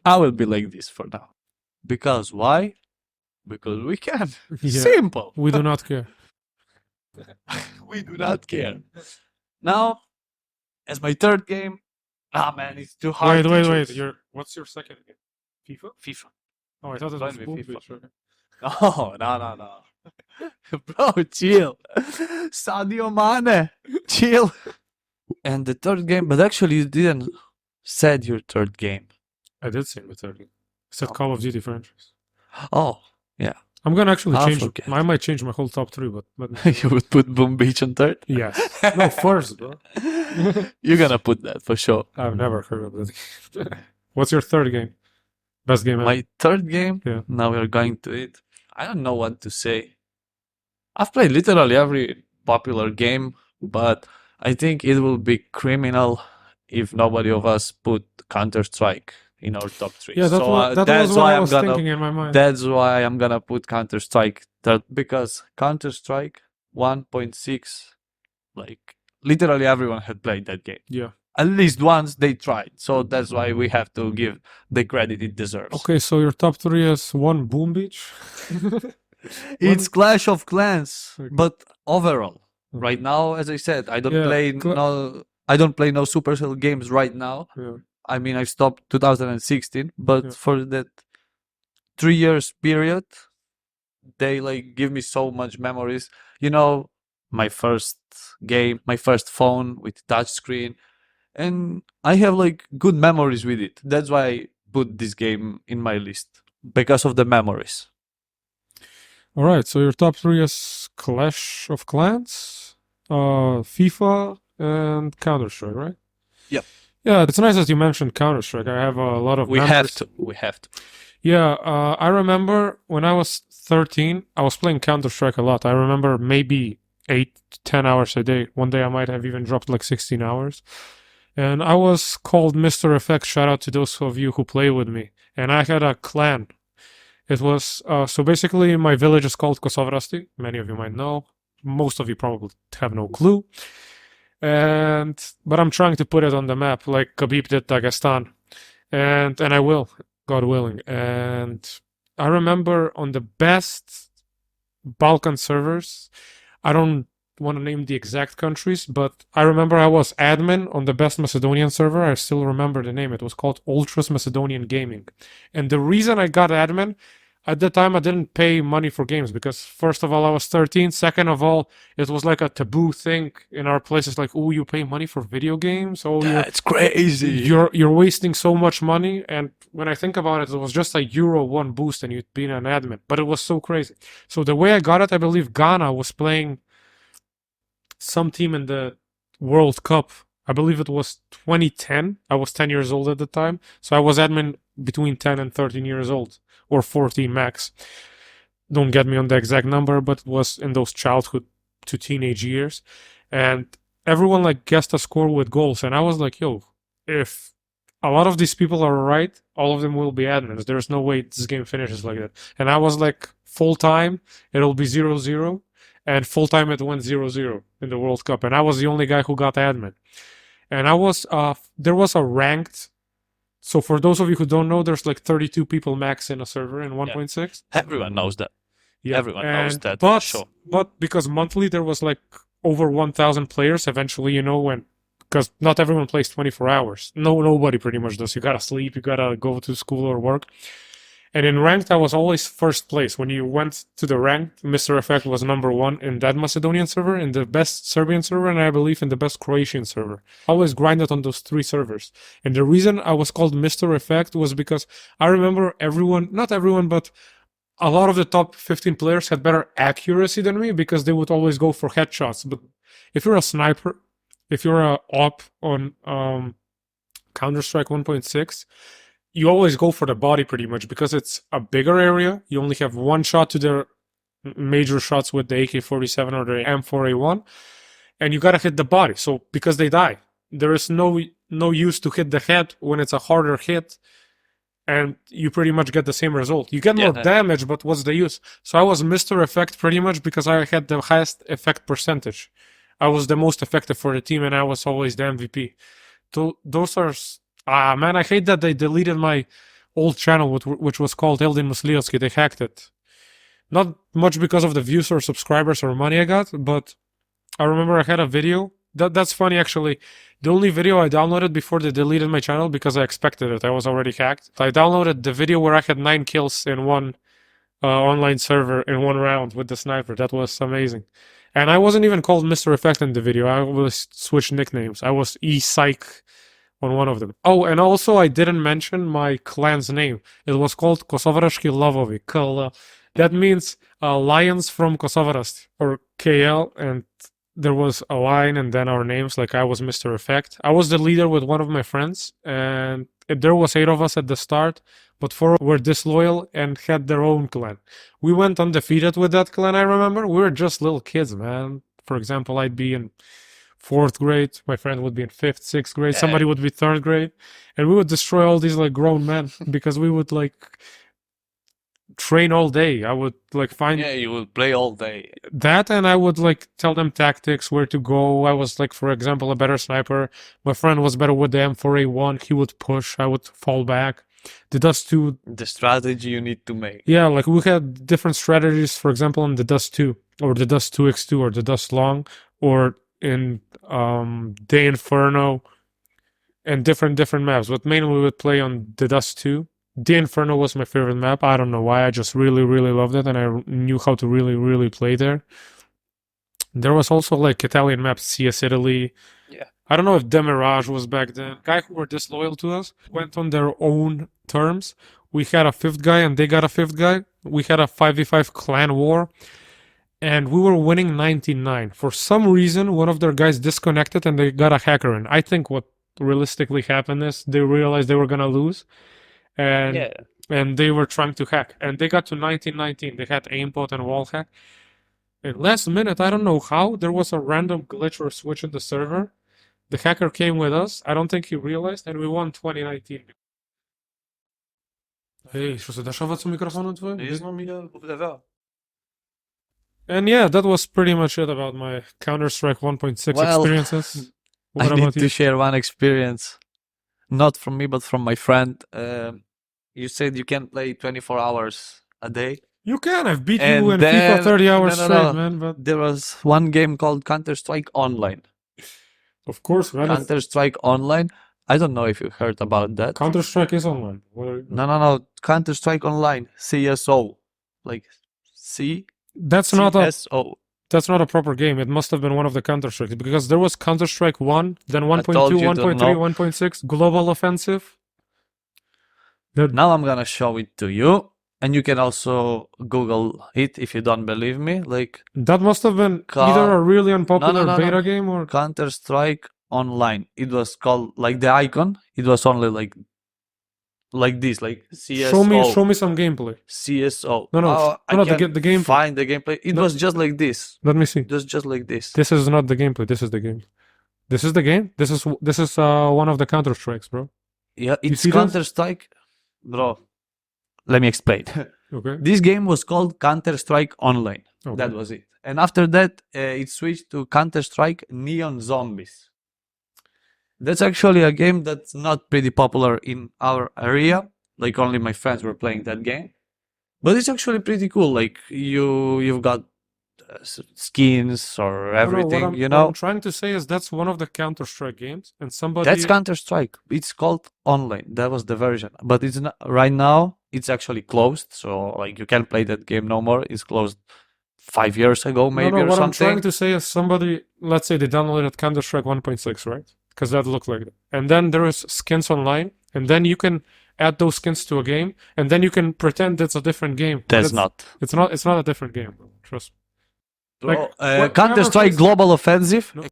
I will be like this for now. Because why? Because we can. Yeah. Simple. We do not care. We do not care. Now, as my third game, man, it's too hard. Wait. to choose. What's your second game? FIFA? FIFA. Oh, I thought it was Join me, Boom FIFA. Beach. Okay. No. Bro, chill. Sadio Mane, chill. And the third game, but actually you didn't said your third game. I did say my third game. I said Oh. Call of Duty franchise. Oh, I'm gonna actually I'll change. forget. I might change my whole top 3, but you would put Boom Beach on third? yes. No, first, bro. You're gonna put that for sure. I've never heard of that. What's your third game? Best game ever. My third game, Yeah. now we're going to it. I don't know what to say. I've played literally every popular game, but I think it will be criminal if nobody of us put Counter-Strike in our top 3. Yeah, that So, was, that that's was what why I I'm was gonna thinking in my mind. That's why I'm gonna put Counter-Strike third, because Counter-Strike 1.6, like literally everyone had played that game. Yeah. At least once they tried. So that's why we have to give the credit it deserves. Okay, so your top 3 is 1 Boom Beach. It's Clash of Clans, Okay. but overall, right now, as I said, I don't Yeah, play no Supercell games right now. Yeah. I mean, I stopped 2016, but Yeah. for that 3 years period, they like give me so much memories. You know, my first game, my first phone with touchscreen, and I have like good memories with it. That's why I put this game in my list, because of the memories. All right, so your top 3 is Clash of Clans, FIFA, and Counter-Strike, right? Yep. Yeah, it's nice that you mentioned Counter-Strike. I have a lot of We memories. have to. Yeah, I remember when I was 13, I was playing Counter-Strike a lot. I remember maybe 8 to 10 hours a day. One day I might have even dropped like 16 hours. And I was called Mr. Effect. Shout out to those of you who play with me. And I had a clan. It was, so basically my village is called Kosovrasti. Many of you might know. Most of you probably have no clue. But I'm trying to put it on the map like Khabib did Dagestan. And I will, God willing. And I remember on the best Balkan servers, I don't want to name the exact countries, but I remember I was admin on the best Macedonian server. I still remember the name. It was called Ultras Macedonian Gaming. And the reason I got admin, at the time I didn't pay money for games because first of all I was 13. Second of all, it was like a taboo thing in our places. Like, oh, you pay money for video games? Oh, That's crazy. You're wasting so much money. And when I think about it, it was just a Euro 1 boost and you'd be an admin. But it was so crazy. So the way I got it, I believe Ghana was playing some team in the World Cup. I believe it was 2010. I was 10 years old at the time. So I was admin between 10 and 13 years old, or 14 max. Don't get me on the exact number, but it was in those childhood to teenage years. And everyone like guessed a score with goals. And I was like, yo, if a lot of these people are right, all of them will be admins. There's no way this game finishes like that. And I was like, full time, it'll be 0-0. And full time it went 0-0 in the World Cup. And I was the only guy who got admin. And I was, there was a ranked. So for those of you who don't know, there's like 32 people max in a server in 1.6. Everyone knows that. Yeah, Everyone knows that. But, for sure. but because monthly there was like over 1,000 players, eventually, because not everyone plays 24 hours. Nobody pretty much does. You gotta sleep, you gotta go to school or work. And in ranked, I was always first place. When you went to the ranked, Mr. Effect was #1 in that Macedonian server, in the best Serbian server, and I believe in the best Croatian server. I always grinded on those 3 servers. And the reason I was called Mr. Effect was because I remember not everyone, but a lot of the top 15 players had better accuracy than me because they would always go for headshots. But if you're a sniper, if you're a op on Counter-Strike 1.6, you always go for the body pretty much because it's a bigger area. You only have one shot to the major shots with the AK-47 or the M4A1, and you gotta hit the body. So because they die, there is no use to hit the head when it's a harder hit, and you pretty much get the same result. You get more damage, but what's the use? So I was Mr. Effect pretty much because I had the highest effect percentage. I was the most effective for the team, and I was always the MVP. Those are... man, I hate that they deleted my old channel, which was called Eldin Musliovski. They hacked it. Not much because of the views or subscribers or money I got, but I remember I had a video. That's funny, actually. The only video I downloaded before they deleted my channel, because I expected it. I was already hacked. I downloaded the video where I had 9 kills in one online server in one round with the sniper. That was amazing. And I wasn't even called Mr. Effect in the video. I was switched nicknames. I was E-Psych on one of them. Oh, and also I didn't mention my clan's name. It was called Kosovarashki Lavovi. That means Lions from Kosovarast, or KL, and there was a line and then our names, like I was Mr. Effect. I was the leader with one of my friends, and there was 8 of us at the start, but 4 were disloyal and had their own clan. We went undefeated with that clan, I remember. We were just little kids, man. For example, I'd be in 4th grade, my friend would be in 5th, 6th grade, somebody would be 3rd grade, and we would destroy all these like grown men because we would like train all day. I would like find... Yeah, you would play all day. That, and I would like tell them tactics, where to go. I was like, for example, a better sniper. My friend was better with the M4A1. He would push, I would fall back. The Dust 2... The strategy you need to make. Yeah, like we had different strategies, for example, in the Dust 2, or the Dust 2x2, or the Dust Long, or in De Inferno, and different maps. But mainly we would play on the Dust 2. The Inferno was my favorite map. I don't know why. I just really loved it, and I knew how to really play there. There was also like Italian maps, CS Italy. Yeah. I don't know if Demirage was back then. Guys who were disloyal to us went on their own terms. We had a 5th guy, and they got a 5th guy. We had a 5v5 clan war, and we were winning 19-9. For some reason, one of their guys disconnected, and they got a hacker in. I think what realistically happened is they realized they were gonna lose. And they were trying to hack, and they got to 19-19. They had aimbot and wall hack, And last minute, I don't know how, there was a random glitch or switch in the server. The hacker came with us. I don't think he realized, and we won 2019. Ej, що це дешево мікрофону твоє? And yeah, that was pretty much it about my Counter-Strike 1.6 Well, experiences. What I about need you? to share one experience, not from me, but from my friend. You said you can play 24 hours a day. You can. I've beat And you in then- FIFA 30 hours no, no, straight, no. man. But There was one game called Counter-Strike Online. of course, man. Counter-Strike Online. I don't know if you heard about that. Counter-Strike is online. What are you... No. Counter-Strike Online. CSO. Like C. That's not a CSO. that's not a proper game. It must have been one of the Counter-Strikes because there was Counter-Strike 1, then 1.2, told you don't 1.3, know. 1.6, Global Offensive. Now I'm gonna show it to you. And you can also Google it if you don't believe me. Like That must have been Ca- either a really unpopular no. beta game or Counter-Strike Online. It was called like the icon. It was only like this, like CSO. show me some gameplay. CSO. No, I no, can the game. find the gameplay. It No. was just like this. Let me see. It was just like this. This is not the gameplay. This is the game. This is the game. This is one of the Counter Strikes, bro. Yeah, You it's see this? Counter-Strike. Bro, let me explain. Okay. This game was called Counter-Strike Online. Okay. That was it. And after that, it switched to Counter-Strike Neon Zombies. That's actually a game that's not pretty popular in our area. Like only my friends were playing that game. But it's actually pretty cool. Like you've got skins or everything, What I'm trying to say is that's one of the Counter Strike games, and somebody. That's Counter-Strike. It's called Online. That was the version. But it's not right now. It's actually closed. So like you can't play that game no more. It's closed 5 years ago, maybe or what I'm something. trying to say is somebody, let's say they downloaded Counter Strike 1.6, right? Because that looked like it. And then there is skins online, and then you can add those skins to a game, and then you can pretend it's a different game. But That's it's not. It's not a different game, bro. Trust me. Like, Counter-Strike whatever Global Offensive. No.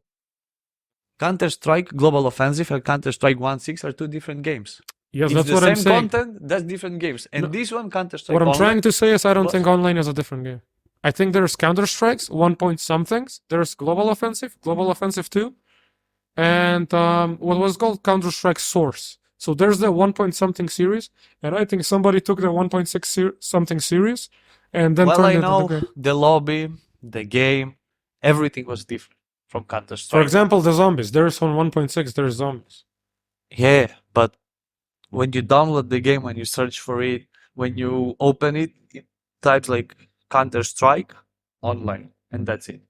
Counter-Strike Global Offensive and Counter-Strike 1.6 are two different games. Yes, It's that's the what same I'm saying. content, that's different games. And No. this one, Counter-Strike What I'm Online, trying to say is I don't What? think online is a different game. I think there's Counter Strikes, 1 point somethings. There's Global Offensive 2, and what was called Counter Strike Source. So there's the 1 point something series, and I think somebody took the 1.6 something series and then well, turned I it into know the game. the lobby, the game, everything was different from For Counter-Strike. example, the zombies. There's on 1.6, there's zombies. Yeah, but when you download the game, when you search for it, when you open it, it types like Counter-Strike Online, and that's it.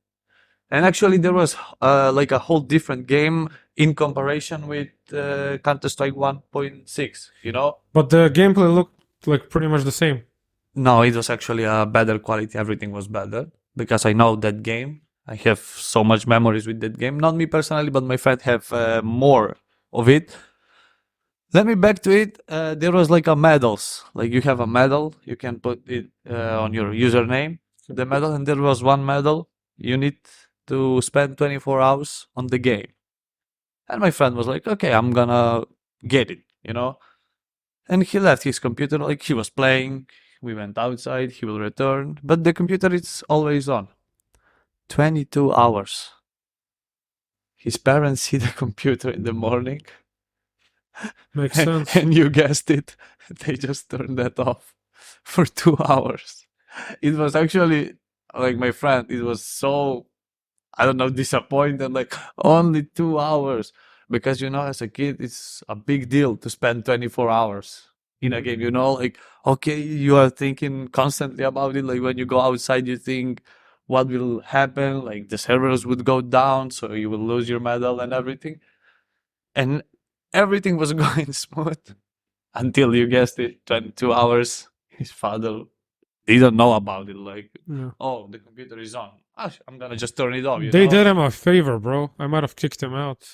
And actually, there was like a whole different game in comparison with Counter-Strike 1.6, you know? But the gameplay looked like pretty much the same. No, it was actually a better quality. Everything was better because I know that game. I have so much memories with that game. Not me personally, but my friend have more of it. Let me back to it. There was like a medals. Like you have a medal, you can put it on your username, the medal, and there was one medal. You need to spend 24 hours on the game. And my friend was like, okay, I'm gonna get it, you know? And he left his computer, like he was playing. We went outside, he will return, but the computer is always on. 22 hours. His parents see the computer in the morning. Makes sense. And you guessed it, they just turned that off for 2 hours. It was actually, like my friend, it was so, I don't know, disappointed, like only 2 hours. Because, you know, as a kid, it's a big deal to spend 24 hours in a game, you know, like, okay, you are thinking constantly about it. Like when you go outside, you think what will happen, like the servers would go down, so you will lose your medal and everything. And everything was going smooth until you guessed it, 22 hours. His father didn't know about it. Like, Yeah. oh, the computer is on. I'm gonna just turn it off. You They know? did him a favor, bro. I might have kicked him out.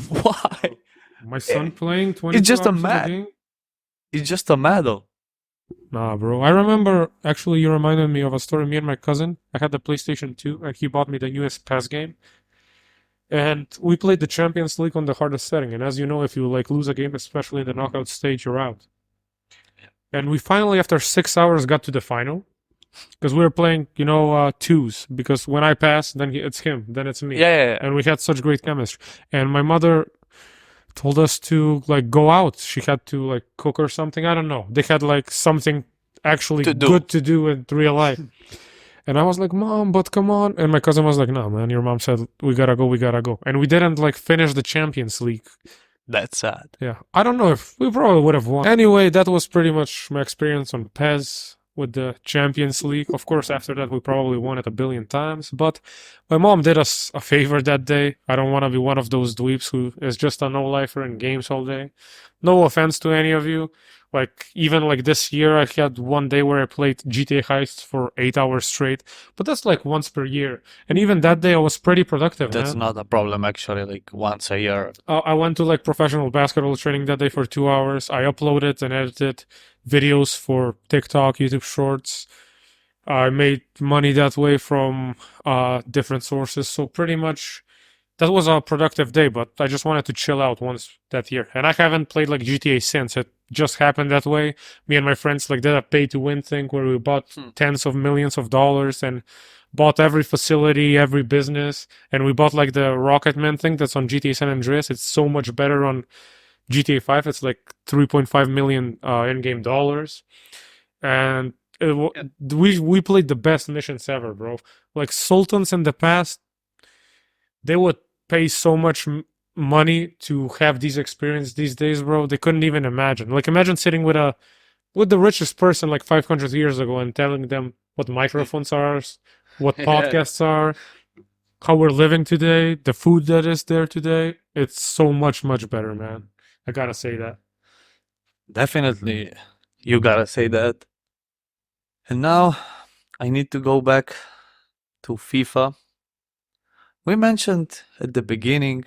Why? My son playing 20 It's just a hours of the match. game? It's just a medal. Nah, bro. I remember, actually, you reminded me of a story. Me and my cousin, I had the PlayStation 2, and he bought me the newest PES game. And we played the Champions League on the hardest setting. And as you know, if you like lose a game, especially in the knockout stage, you're out. And we finally, after 6 hours, got to the final. because we were playing, twos. Because when I pass, then it's him, then it's me. Yeah. And we had such great chemistry. And my mother told us to like go out. She had to like cook or something. I don't know. They had like something actually To do. good to do in real life. And I was like, Mom, but come on. And my cousin was like, no, man, your mom said we gotta go. And we didn't like finish the Champions League. That's sad. Yeah. I don't know if we probably would have won. Anyway, that was pretty much my experience on PES with the Champions League. Of course, after that, we probably won it a billion times. But my mom did us a favor that day. I don't want to be one of those dweebs who is just a no-lifer in games all day. No offense to any of you. Like, even like this year, I had one day where I played GTA Heist for 8 hours straight. But that's like once per year. And even that day, I was pretty productive, That's man. not a problem, actually, like once a year. I went to like professional basketball training that day for 2 hours. I uploaded and edited videos for TikTok, YouTube Shorts. I made money that way from different sources. So pretty much that was a productive day, but I just wanted to chill out once that year. And I haven't played like GTA since. It just happened that way. Me and my friends like did a pay to win thing where we bought tens of millions of dollars and bought every facility, every business, and we bought like the Rocketman thing that's on GTA San Andreas. It's so much better on GTA 5. It's like 3.5 million in-game dollars, and we played the best missions ever, bro. Like Sultans in the past, they would pay so much money to have these experiences these days, bro. They couldn't even imagine. Like imagine sitting with the richest person like 500 years ago and telling them what microphones are, what podcasts are, how we're living today, the food that is there today. It's so much, much better, man. I gotta say that. Definitely, you gotta say that. And now I need to go back to FIFA. We mentioned at the beginning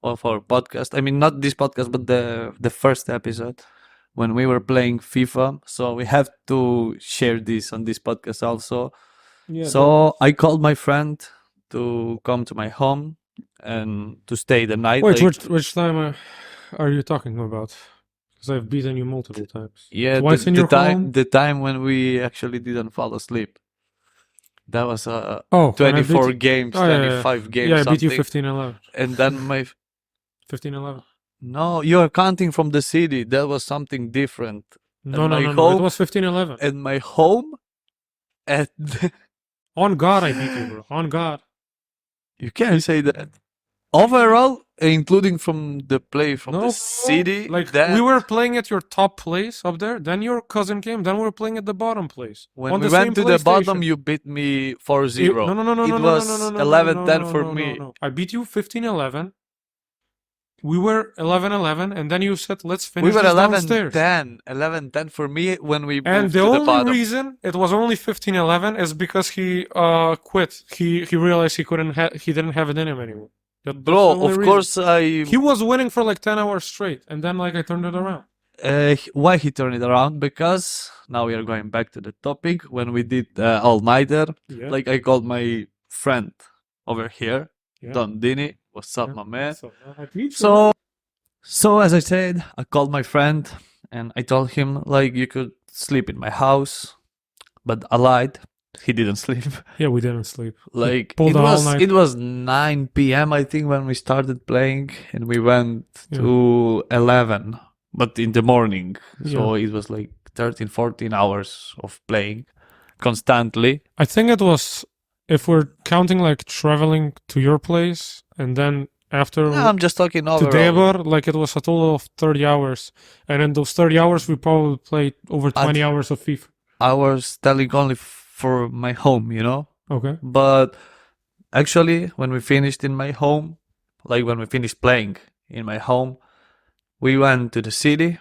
of our podcast, I mean, not this podcast, but the first episode, when we were playing FIFA. So we have to share this on this podcast also. Yeah. So I called my friend to come to my home and to stay the night. Wait, like, which time are you talking about? Because I've beaten you multiple times. yeah, Twice in your home? the time when we actually didn't fall asleep. That was Oh, when I beat 24 you- games, Oh, yeah, yeah. 25 games, Yeah, I beat you something. 15-11. And then my 15-11. no, you're counting from the city. That was something different. No, And no, my no, no. It home- was 15-11. And my home, at On God, I beat you, bro. On God. you can't say that. Overall, including from the play from No, the city, like that we were playing at your top place up there, then your cousin came, then we were playing at the bottom place. when on we the went same to the bottom, PlayStation. you beat me 4-0. No, no, no, no, It no, was no, no, no, no, 11-10 no, for no, me. no. I beat you 15-11. We were 11-11, and then you said, let's finish We were this downstairs. 11-10. 11-10 for me when we And moved the to the only bottom. reason it was only 15-11 is because he quit. He realized he didn't have it in him anymore. That's the Bro, only of reason. course He was winning for like 10 hours straight, and then like I turned it around. why he turned it around? Because now we are going back to the topic when we did all-nighter. Yeah. Like I called my friend over here, Yeah. Don Dini. What's up, Yeah. my man? I beat you. So as I said, I called my friend and I told him like you could sleep in my house, but I lied. He didn't sleep. Yeah, we didn't sleep. Like pulled it the whole was night. it was 9 p.m. I think when we started playing, and we went Yeah. to 11, but in the morning. So Yeah. it was like 13, 14 hours of playing constantly. I think it was, if we're counting like traveling to your place and then after No, I'm just talking to overall. Debar, like it was a total of 30 hours. And in those 30 hours, we probably played over 20 hours of FIFA. I was telling only for my home, you know? Okay. But actually, when we finished in my home, like when we finished playing in my home, we went to the city.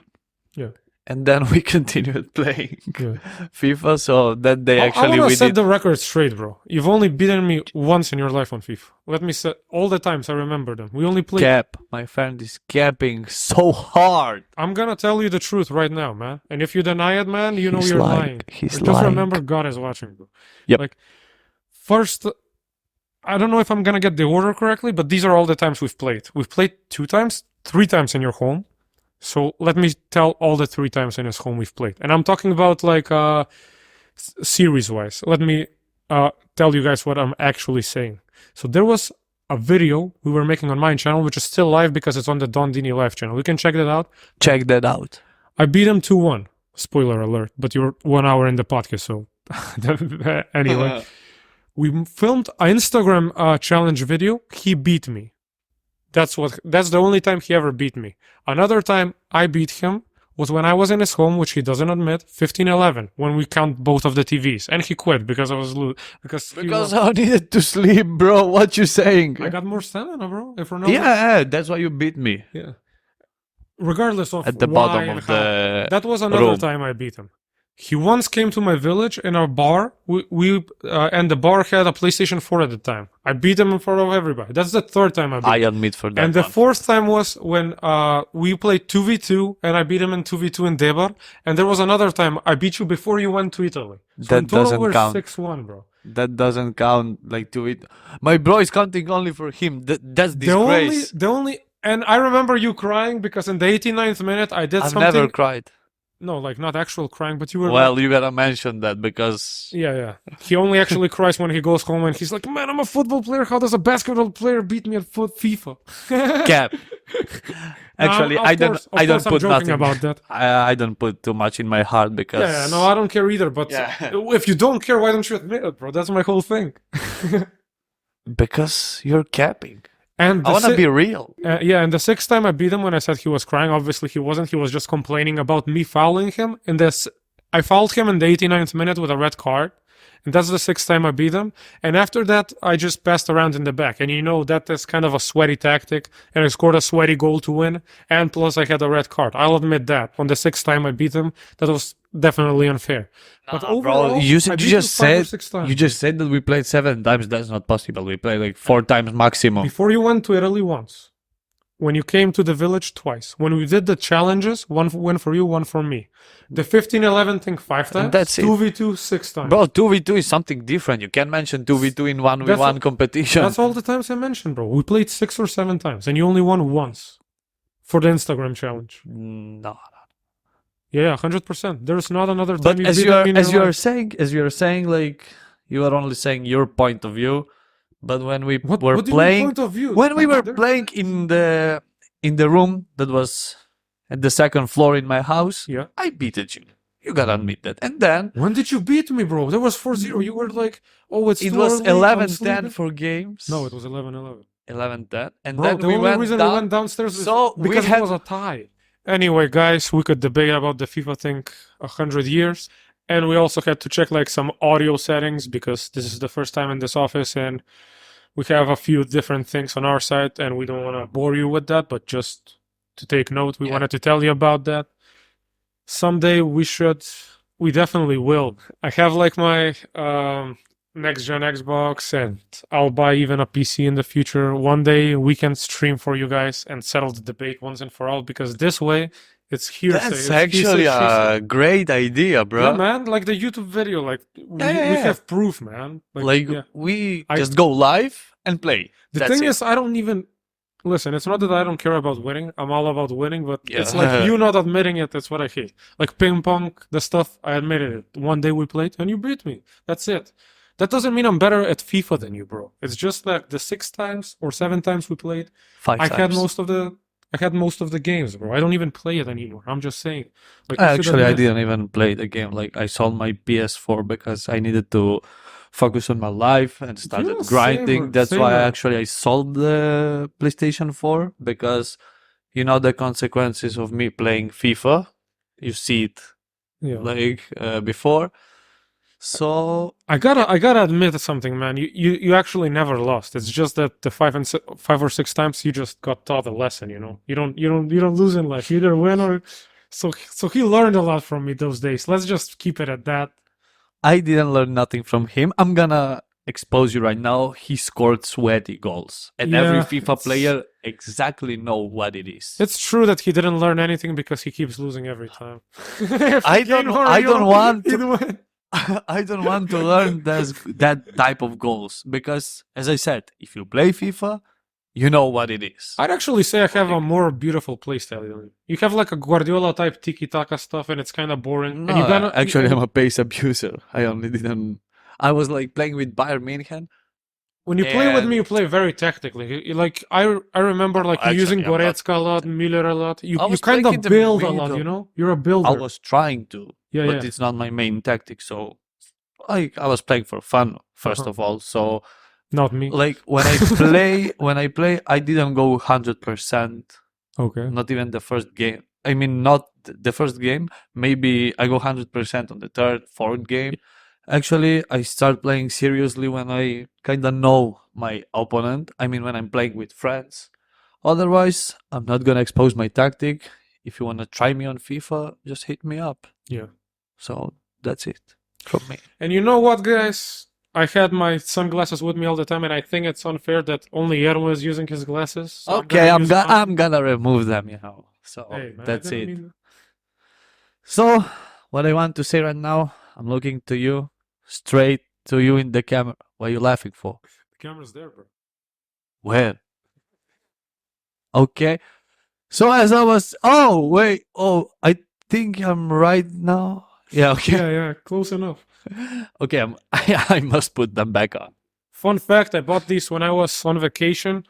Yeah. And then we continued playing Yeah. FIFA. So that day I actually want we to set did the record straight, bro. You've only beaten me once in your life on FIFA. Let me set all the times I remember them. We only played. cap. My friend is capping so hard. I'm gonna tell you the truth right now, man. And if you deny it, man, you know He's you're lying. lying. He's Just lying. remember, God is watching, bro. Yep. Like, first, I don't know if I'm gonna get the order correctly, but these are all the times we've played. We've played 2 times, 3 times in your home. So let me tell all the 3 times in his home we've played. And I'm talking about like series-wise. Let me tell you guys what I'm actually saying. So there was a video we were making on my channel, which is still live because it's on the Dini live channel. You can check that out. Check that out. I beat him 2-1. Spoiler alert, but you're 1 hour in the podcast, so anyway. We filmed an Instagram challenge video. He beat me. That's the only time he ever beat me. Another time I beat him was when I was in his home, which he doesn't admit, 15-11, when we count both of the TVs. And he quit because I was Because I needed to sleep, bro. What you saying? I got more stamina, bro. If we're not Yeah, that's why you beat me. Yeah. Regardless of At the why bottom and of how. the That was another room. time I beat him. He once came to my village in a bar. And the bar had a PlayStation 4 at the time. I beat him in front of everybody. That's the third time I beat I him. admit for that And the one. fourth time was when we played 2v2 and I beat him in 2v2 in Debar. And there was another time I beat you before you went to Italy. So That in total doesn't we're count. 6-1, bro. That doesn't count like to it. My bro is counting only for him. That's disgrace. And I remember you crying because in the 89th minute I did I've something. never cried. No, like not actual crying, but you were. Well, you gotta mention that because Yeah. He only actually cries when he goes home and he's like, "Man, I'm a football player. How does a basketball player beat me at FIFA?" cap. Actually, Of I course, don't I'm put joking nothing about that. I don't put too much in my heart because Yeah, no, I don't care either. But Yeah. if you don't care, why don't you admit it, bro? That's my whole thing. because you're capping. And I wanna be real. and the sixth time I beat him when I said he was crying, obviously he wasn't. He was just complaining about me fouling him. I fouled him in the 89th minute with a red card. And that's the sixth time I beat him. And after that, I just passed around in the back. And you know, that is kind of a sweaty tactic. And I scored a sweaty goal to win. And plus, I had a red card. I'll admit that. On the sixth time I beat him, that was definitely unfair. But overall, bro, I you beat just 5 or said 6 times. you just said that we played 7 times. That's not possible. We played like 4 times maximum. Before you went to Italy once. When you came to the village twice. When we did the challenges, one win for you, one for me. The 15-11 thing 5 times. That's it. 2v2 6 times. Bro, 2v2 is something different. You can't mention 2v2 in 1v1 competition. That's all the times I mentioned, bro. We played 6 or 7 times, and you only won once for the Instagram challenge. No. Yeah, 100%. There's not another time But you as beat you are me in your life. saying, like you are only saying your point of view. But when we What were do you mean playing, point of view? when we were There- playing in the room that was at the second floor in my house, Yeah. I beated you. You gotta admit that. And then When did you beat me, bro? There was 4-0. You were like, oh, it's it too was early, I'm 11-10 sleeping. for games. No, it was 11-11. 11-10. And Bro, then the we only went reason down. we went downstairs is So we because had- it was a tie. Anyway, guys, we could debate about the FIFA thing 100 years. And we also had to check like some audio settings because this is the first time in this office and we have a few different things on our side and we don't want to bore you with that, but just to take note, we Yeah. wanted to tell you about that. Someday we definitely will. I have like my next gen Xbox and I'll buy even a PC in the future. One day we can stream for you guys and settle the debate once and for all because this way it's hearsay. That's It's actually hearsay, she said. a great idea, bro. Yeah, man, like the YouTube video, like we Yeah. have proof, man. Like yeah. we I- just go live and play. The That's thing it. is, I don't even listen. It's not that I don't care about winning. I'm all about winning, but it's Yeah. like you not admitting it. That's what I hate. Like ping pong, the stuff I admitted it. One day we played and you beat me. That's it. That doesn't mean I'm better at FIFA than you, bro. It's just like the 6 times or 7 times we played. 5 I times. had most of the games, bro. I don't even play it anymore. I'm just saying. Like, you should Actually, I admit. didn't even play the game. Like I sold my PS4 because I needed to focus on my life and started Yeah, grinding. same, That's same, why man. I sold the PlayStation 4 because you know the consequences of me playing FIFA. You see it Yeah. like before. So I gotta admit something, man. You actually never lost. It's just that the 5 or 6 times you just got taught a lesson. You know, you don't lose in life. You either win or so he learned a lot from me those days. Let's just keep it at that. I didn't learn nothing from him. I'm gonna expose you right now. He scored sweaty goals, and every Yeah, FIFA it's- player exactly know what it is. It's true that he didn't learn anything because he keeps losing every time. If I he don't- gained more, I you don't know, want he'd to- win. I don't want to learn that type of goals because, as I said, if you play FIFA, you know what it is. I'd actually say I have a more beautiful playstyle than you. You have like a Guardiola type tiki-taka stuff, and it's kind of boring. No, And you gotta actually, I'm a pace abuser. I only didn't. I was like playing with Bayern Munich. when you play with me, you and- play very tactically. Like I remember like you Actually, using I'm not- Goretzka a lot, Müller a lot. I You was kind playing of in the build a lot, middle. you know. You're a builder. I was trying to, yeah, but yeah. it's not my main tactic. So, I was playing for fun 1st of all. So, Not me. like when I play, I didn't go 100%. Okay. Not even the first game. I mean, not the first game. Maybe I go 100% on the third, fourth game. Actually, I start playing seriously when I kind of know my opponent. I mean, when I'm playing with friends. Otherwise, I'm not gonna expose my tactic. If you wanna try me on FIFA, just hit me up. Yeah. So that's it from me. And you know what, guys? I had my sunglasses with me all the time, and I think it's unfair that only Ermo is using his glasses. So Okay, use mine. I'm gonna remove them, So Hey, man, I that's didn't it. mean- So what I want to say right now, I'm looking to you, straight to you in the camera. What are you laughing for? The camera's there, bro. Where? Okay. So as I was, I think I'm right now. Yeah, okay. Yeah, close enough. Okay, I must put them back on. Fun fact, I bought these when I was on vacation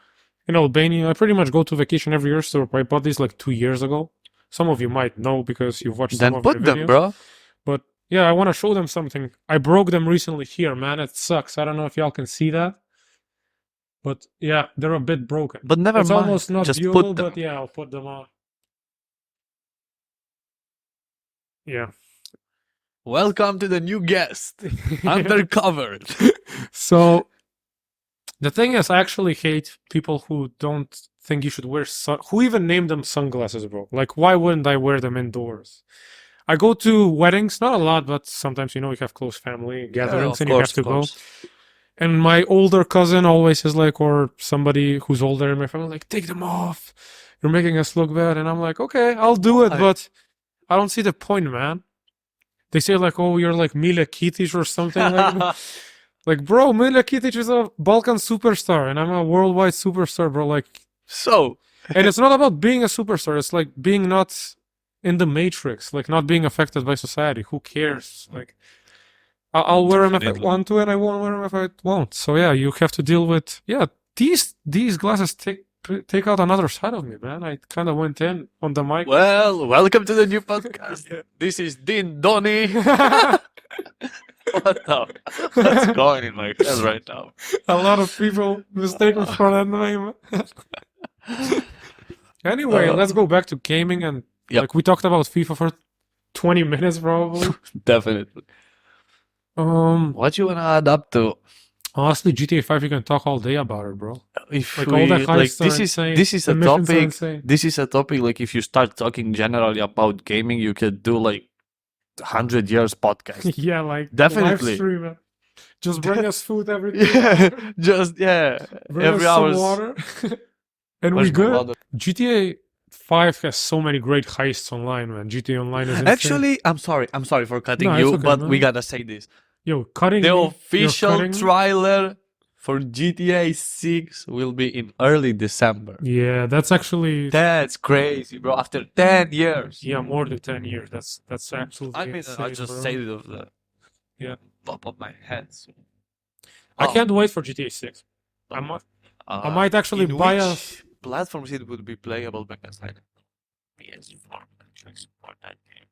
in Albania. I pretty much go to vacation every year, so I bought these like 2 years ago. Some of you might know because you've watched some Then of put my them, videos. bro. But yeah, I want to show them something. I broke them recently here, man. It sucks. I don't know if y'all can see that. But yeah, they're a bit broken. But never It's mind. almost not Just viewable, put them. but yeah, I'll put them on. Yeah. Welcome to the new guest. Undercover. So the thing is, I actually hate people who don't think you should wear who even named them sunglasses, bro. Like, why wouldn't I wear them indoors? I go to weddings, not a lot, but sometimes, you know, you have close family gatherings and you have to go. And my older cousin always is like, or somebody who's older in my family, like, take them off. You're making us look bad. And I'm like, okay, I'll do it, but I don't see the point, man. They say like, oh, you're like Mila Kitic or something like that. Like, bro, Mila Kitic is a Balkan superstar, and I'm a worldwide superstar, bro. Like, So, and it's not about being a superstar. It's like being not in the matrix, like not being affected by society. Who cares? Like, I'll wear them if I Definitely. want to, and I won't wear them if I won't. So yeah, you have to deal with these glasses take out another side of me, man. I kind of went in on the mic. well, welcome to the new podcast. Yeah. This is Dini. What the? What's going in my head right now? A lot of people mistake me for that name. Anyway, let's go back to gaming and Yep. like we talked about FIFA for 20 minutes probably. Definitely. What you wanna add up to? Honestly, GTA 5 you can talk all day about it, bro. If Like we, all the like heists are this is insane, this is the a missions are topic. insane. This is a topic. Like if you start talking generally about gaming, you could do like 100 years podcast. Yeah, like Definitely. live stream it. Just bring us food every day. Yeah, just Bring every us some hour. water. And we good. GTA 5 has so many great heists online, man. GTA Online is insane. Actually, I'm sorry for cutting No, it's you, okay, but man. we gotta say this. Yo, cutting The me, you're official cutting me? trailer for GTA 6 will be in early December. Yeah, that's actually That's crazy, bro. After 10 years. yeah, more than 10 years. That's absolutely I mean, I insane, just bro. say it off the Yeah. top of my head. So. I Oh. can't wait for GTA 6. I might actually in buy a which platforms it would be playable because like PS4 actually support that game.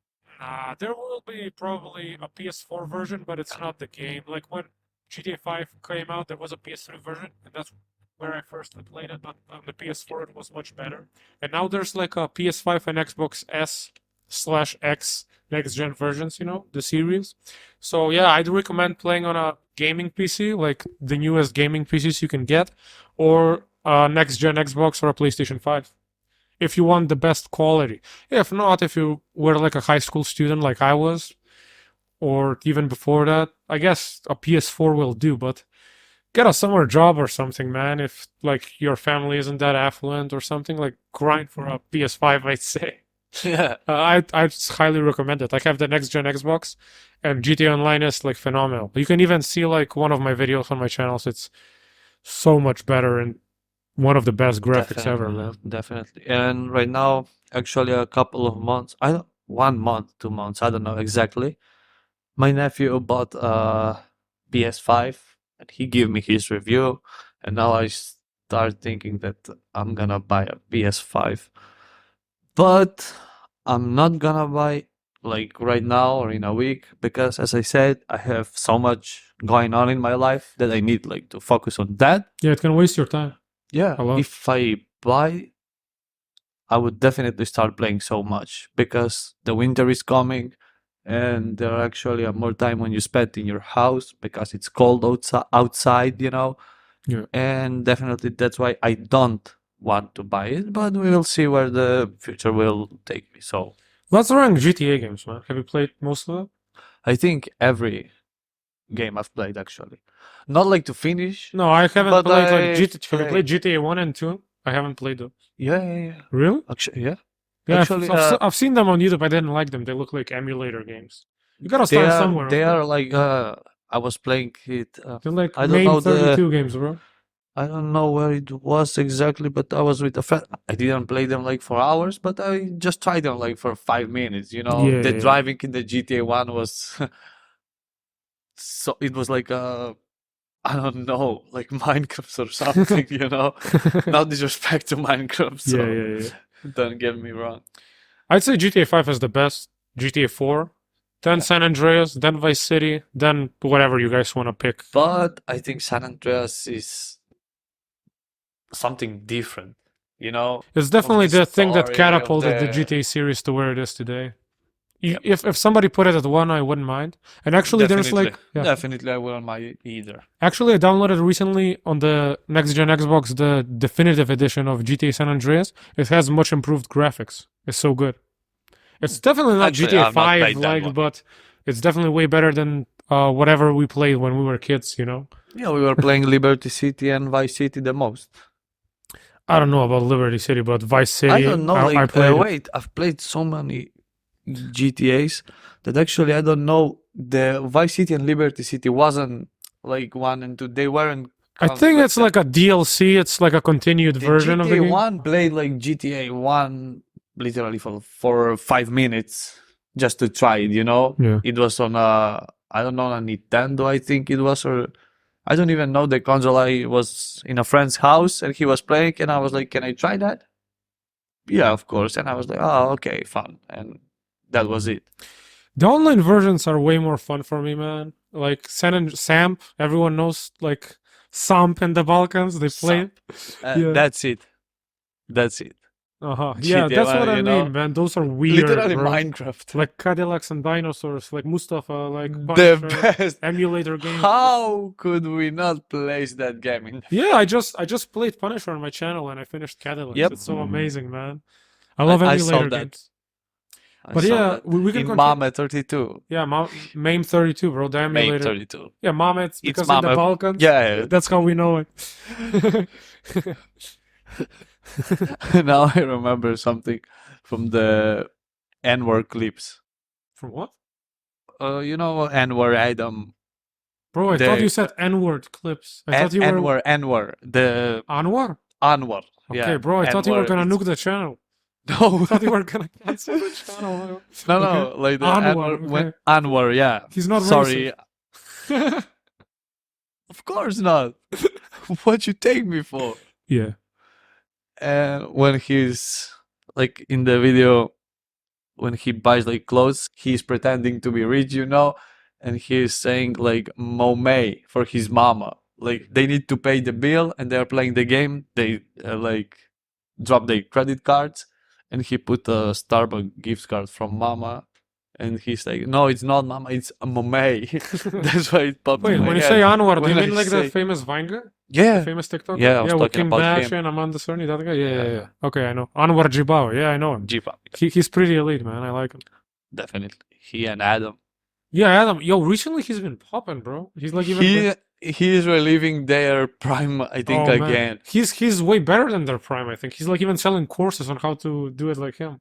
there will be probably a PS4 version, but it's not the game. Like when GTA 5 came out, there was a PS3 version, and that's where I first played it. But on the PS4, it was much better. And now there's like a PS5 and Xbox S/X next gen versions, you know, the series. So yeah, I'd recommend playing on a gaming PC, like the newest gaming PCs you can get, or a next gen Xbox or a PlayStation 5. If you want the best quality. If not, if you were like a high school student like I was, or even before that, I guess a PS4 will do, but get a summer job or something, man. If like your family isn't that affluent or something, like grind for a PS5, I'd say. Yeah. I'd highly recommend it. I have the next gen Xbox, and GTA Online is like phenomenal. You can even see like one of my videos on my channels. It's so much better, and one of the best graphics ever, Definitely, man. definitely. And right now, actually, a couple of months, 1 month, 2 months, I don't know exactly. My nephew bought a PS5 and he gave me his review, and now I start thinking that I'm gonna buy a PS5. But I'm not gonna buy like right now or in a week because, as I said, I have so much going on in my life that I need like to focus on that. Yeah, it can waste your time. Yeah, A lot. if I buy, I would definitely start playing so much because the winter is coming and there are actually more time when you spend in your house because it's cold outside, you know. Yeah. And definitely that's why I don't want to buy it, but we will see where the future will take me. So Let's rank GTA games, man. Have you played most of them? I think every game I've played actually, not like to finish. No, I haven't But played like I Have you played GTA 1 and 2? I haven't played those. Yeah. Really? Actually, yeah. Yeah, Actually, I've seen them on YouTube. I didn't like them. They look like emulator games. You gotta they start are somewhere. they okay? are like I was playing it. They're like I don't MAME know the 32 games, bro. I don't know where it was exactly, but I was with a friend. I didn't play them like for hours, but I just tried them like for 5 minutes. You know, Yeah, the yeah. driving in the GTA one was so it was like I don't know, like Minecraft or something. You know, no disrespect to Minecraft. So Yeah. don't get me wrong. I'd say GTA 5 is the best. GTA 4, then San Andreas, then Vice City, then whatever you guys want to pick. But I think San Andreas is something different. You know, It's definitely the the thing that story, of catapulted the the- GTA series to where it is today. Yep. If somebody put it at 1, I wouldn't mind. And actually, there's like Definitely I wouldn't mind either. Actually, I downloaded recently on the next gen Xbox the definitive edition of GTA San Andreas. It has much improved graphics. It's so good. It's definitely not Actually, GTA I've not 5 played that like, one. but it's definitely way better than whatever we played when we were kids. You know. Yeah, we were playing Liberty City and Vice City the most. I don't know about Liberty City, but Vice City. I don't know. I Like, played it. wait, I've played so many GTAs that actually I don't know. The Vice City and Liberty City wasn't like 1 and 2. They weren't. I think it's like a DLC. It's like a continued version of the GTA game. 1 played like GTA 1 literally for 5 minutes just to try it, you know? Yeah. It was on a, I don't know, a Nintendo, I think it was, or I don't even know the console. I was in a friend's house and he was playing and I was like, can I try that? Yeah, of course. And I was like, oh, okay, fun. And that was it. The online versions are way more fun for me, man. Like Samp, everyone knows like Samp in the Balkans. They play it. Yeah. That's it. That's it. Yeah, GTA that's what 1, I you mean, know? man. Those are weird, Literally bro. Minecraft. Like Cadillacs and Dinosaurs, like Mustafa, like The Punisher, best. emulator games. How could we not place that game in? Yeah, I just played Punisher on my channel and I finished Cadillacs. Yep. It's so amazing, man. I love I saw emulator that. games. But yeah, we can in continue. Mame 32. Yeah, MAME 32, bro. The Mame emulator. 32. Yeah, Mame, it's because in the Mame. Balkans. Yeah. That's how we know it. Now I remember something from the N-word clips. From what? You know N-word Adam. Bro, I thought you said N-word clips. I thought you were N-word. The Anwar. Anwar. Okay, Yeah. bro, I thought you were N-word, gonna it's- nuke the channel. No. I thought you were gonna cancel the channel. No, Okay. like the Anwar, Anwar, when okay. Anwar, yeah. He's not Sorry. racist. Of course not. What you take me for? Yeah. And when he's like in the video, when he buys like clothes, he's pretending to be rich, you know, and he's saying like "Momay" for his mama. Like they need to pay the bill, and they're playing the game. They like drop their credit cards, and he put a Starbucks gift card from mama, and he's like, "No, it's not mama, it's a Momay." That's why it popped. Wait, in my when you head. say Anwar, do When you I mean like say- the famous Vine guy? Yeah, The famous TikTok? Yeah, I was with talking Kim about Bash him. and Amanda Cerny, that guy? Yeah. Okay, I know. Anwar Jibao, yeah, I know him. Jeep, He's pretty elite, man. I like him. definitely. He and Adam. Yeah, Adam. Yo, recently he's been popping, bro. He's like even He is reliving their prime, I think, Oh, man. again. He's way better than their prime, I think. He's like even selling courses on how to do it like him.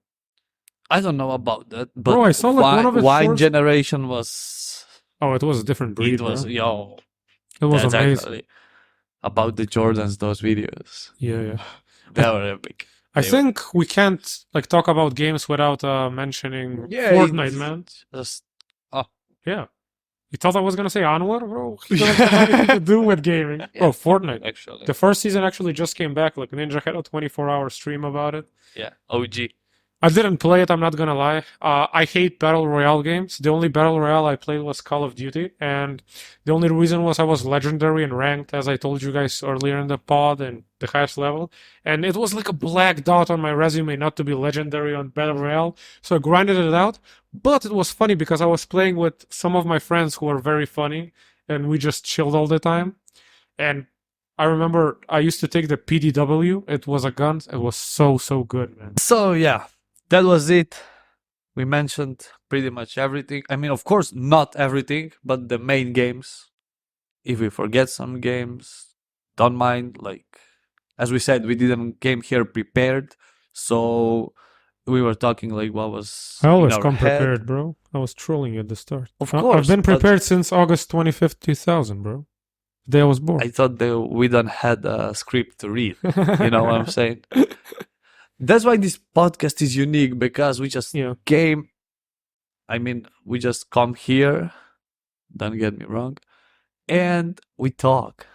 I don't know about that, but Bro, I saw, like, one of his Wine shorts- Generation was. Oh, it was a different breed. It was bro. yo. It was That's amazing. actually. about the Jordans, those videos. Yeah. They were epic. I They were- think we can't like talk about games without mentioning Yeah, Fortnite, it's man. Just Yeah. You thought I was gonna say Onward, bro? He doesn't have anything to do with gaming. Bro, Fortnite. actually. The first season actually just came back. Like Ninja had a 24-hour stream about it. Yeah, OG. I didn't play it, I'm not gonna lie. I hate Battle Royale games. The only Battle Royale I played was Call of Duty, and the only reason was I was legendary and ranked, as I told you guys earlier in the pod, and the highest level. And it was like a black dot on my resume not to be legendary on Battle Royale, so I grinded it out. But it was funny because I was playing with some of my friends who were very funny, and we just chilled all the time. And I remember I used to take the PDW. It was a gun. It was so good, man. So yeah, that was it. We mentioned pretty much everything. I mean, of course, not everything, but the main games. If we forget some games, don't mind. Like, as we said, we didn't came here prepared, so we were talking like what was I always in our come head. prepared, bro. I was trolling you at the start. Of I've course, been but- prepared since August 25th, 2000, bro. The day I was born. I thought that we don't had a script to read. You know what I'm saying? That's why this podcast is unique, because we just Yeah. came. I mean, we just come here. Don't get me wrong, and we talk,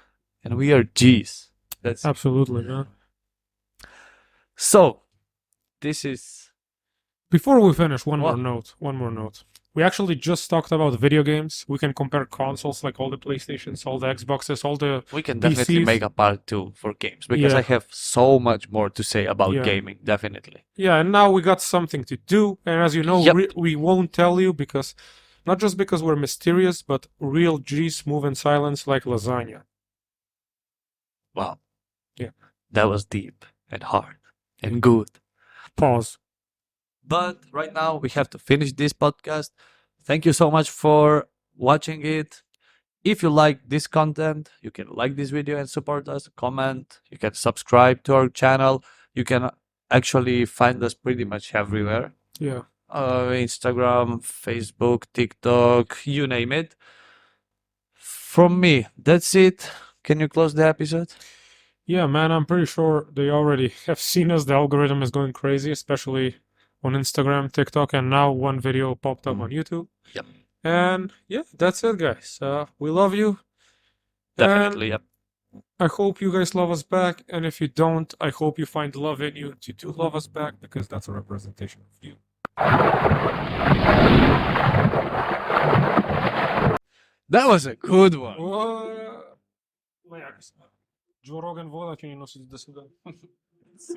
and we are G's. That's Absolutely, man. so. This is Before we finish, one What? more note. We actually just talked about video games. We can compare consoles, like all the PlayStations, all the Xboxes, all the... we can definitely PCs. make a part 2 for games, because Yeah. I have so much more to say about Yeah. gaming. Definitely. Yeah, and now we got something to do. And as you know, Yep. we won't tell you because... Not just because we're mysterious, but real G's move in silence like lasagna. Wow. Yeah. That was deep and hard and good. Pause. But right now we have to finish this podcast. Thank you so much for watching it. If you like this content, you can like this video and support us, comment, you can subscribe to our channel. You can actually find us pretty much everywhere. Yeah. Instagram, Facebook, TikTok, you name it. From me, that's it. Can you close the episode? Yeah, man, I'm pretty sure they already have seen us. The algorithm is going crazy, especially on Instagram, TikTok, and now one video popped up on YouTube. Yep. And yeah, that's it, guys. We love you. Definitely, yep. I hope you guys love us back. And if you don't, I hope you find love in you to do love us back, because that's a representation of you. That was a good one. Ну як? Джо Роган вола, чи не носить до сюди. Це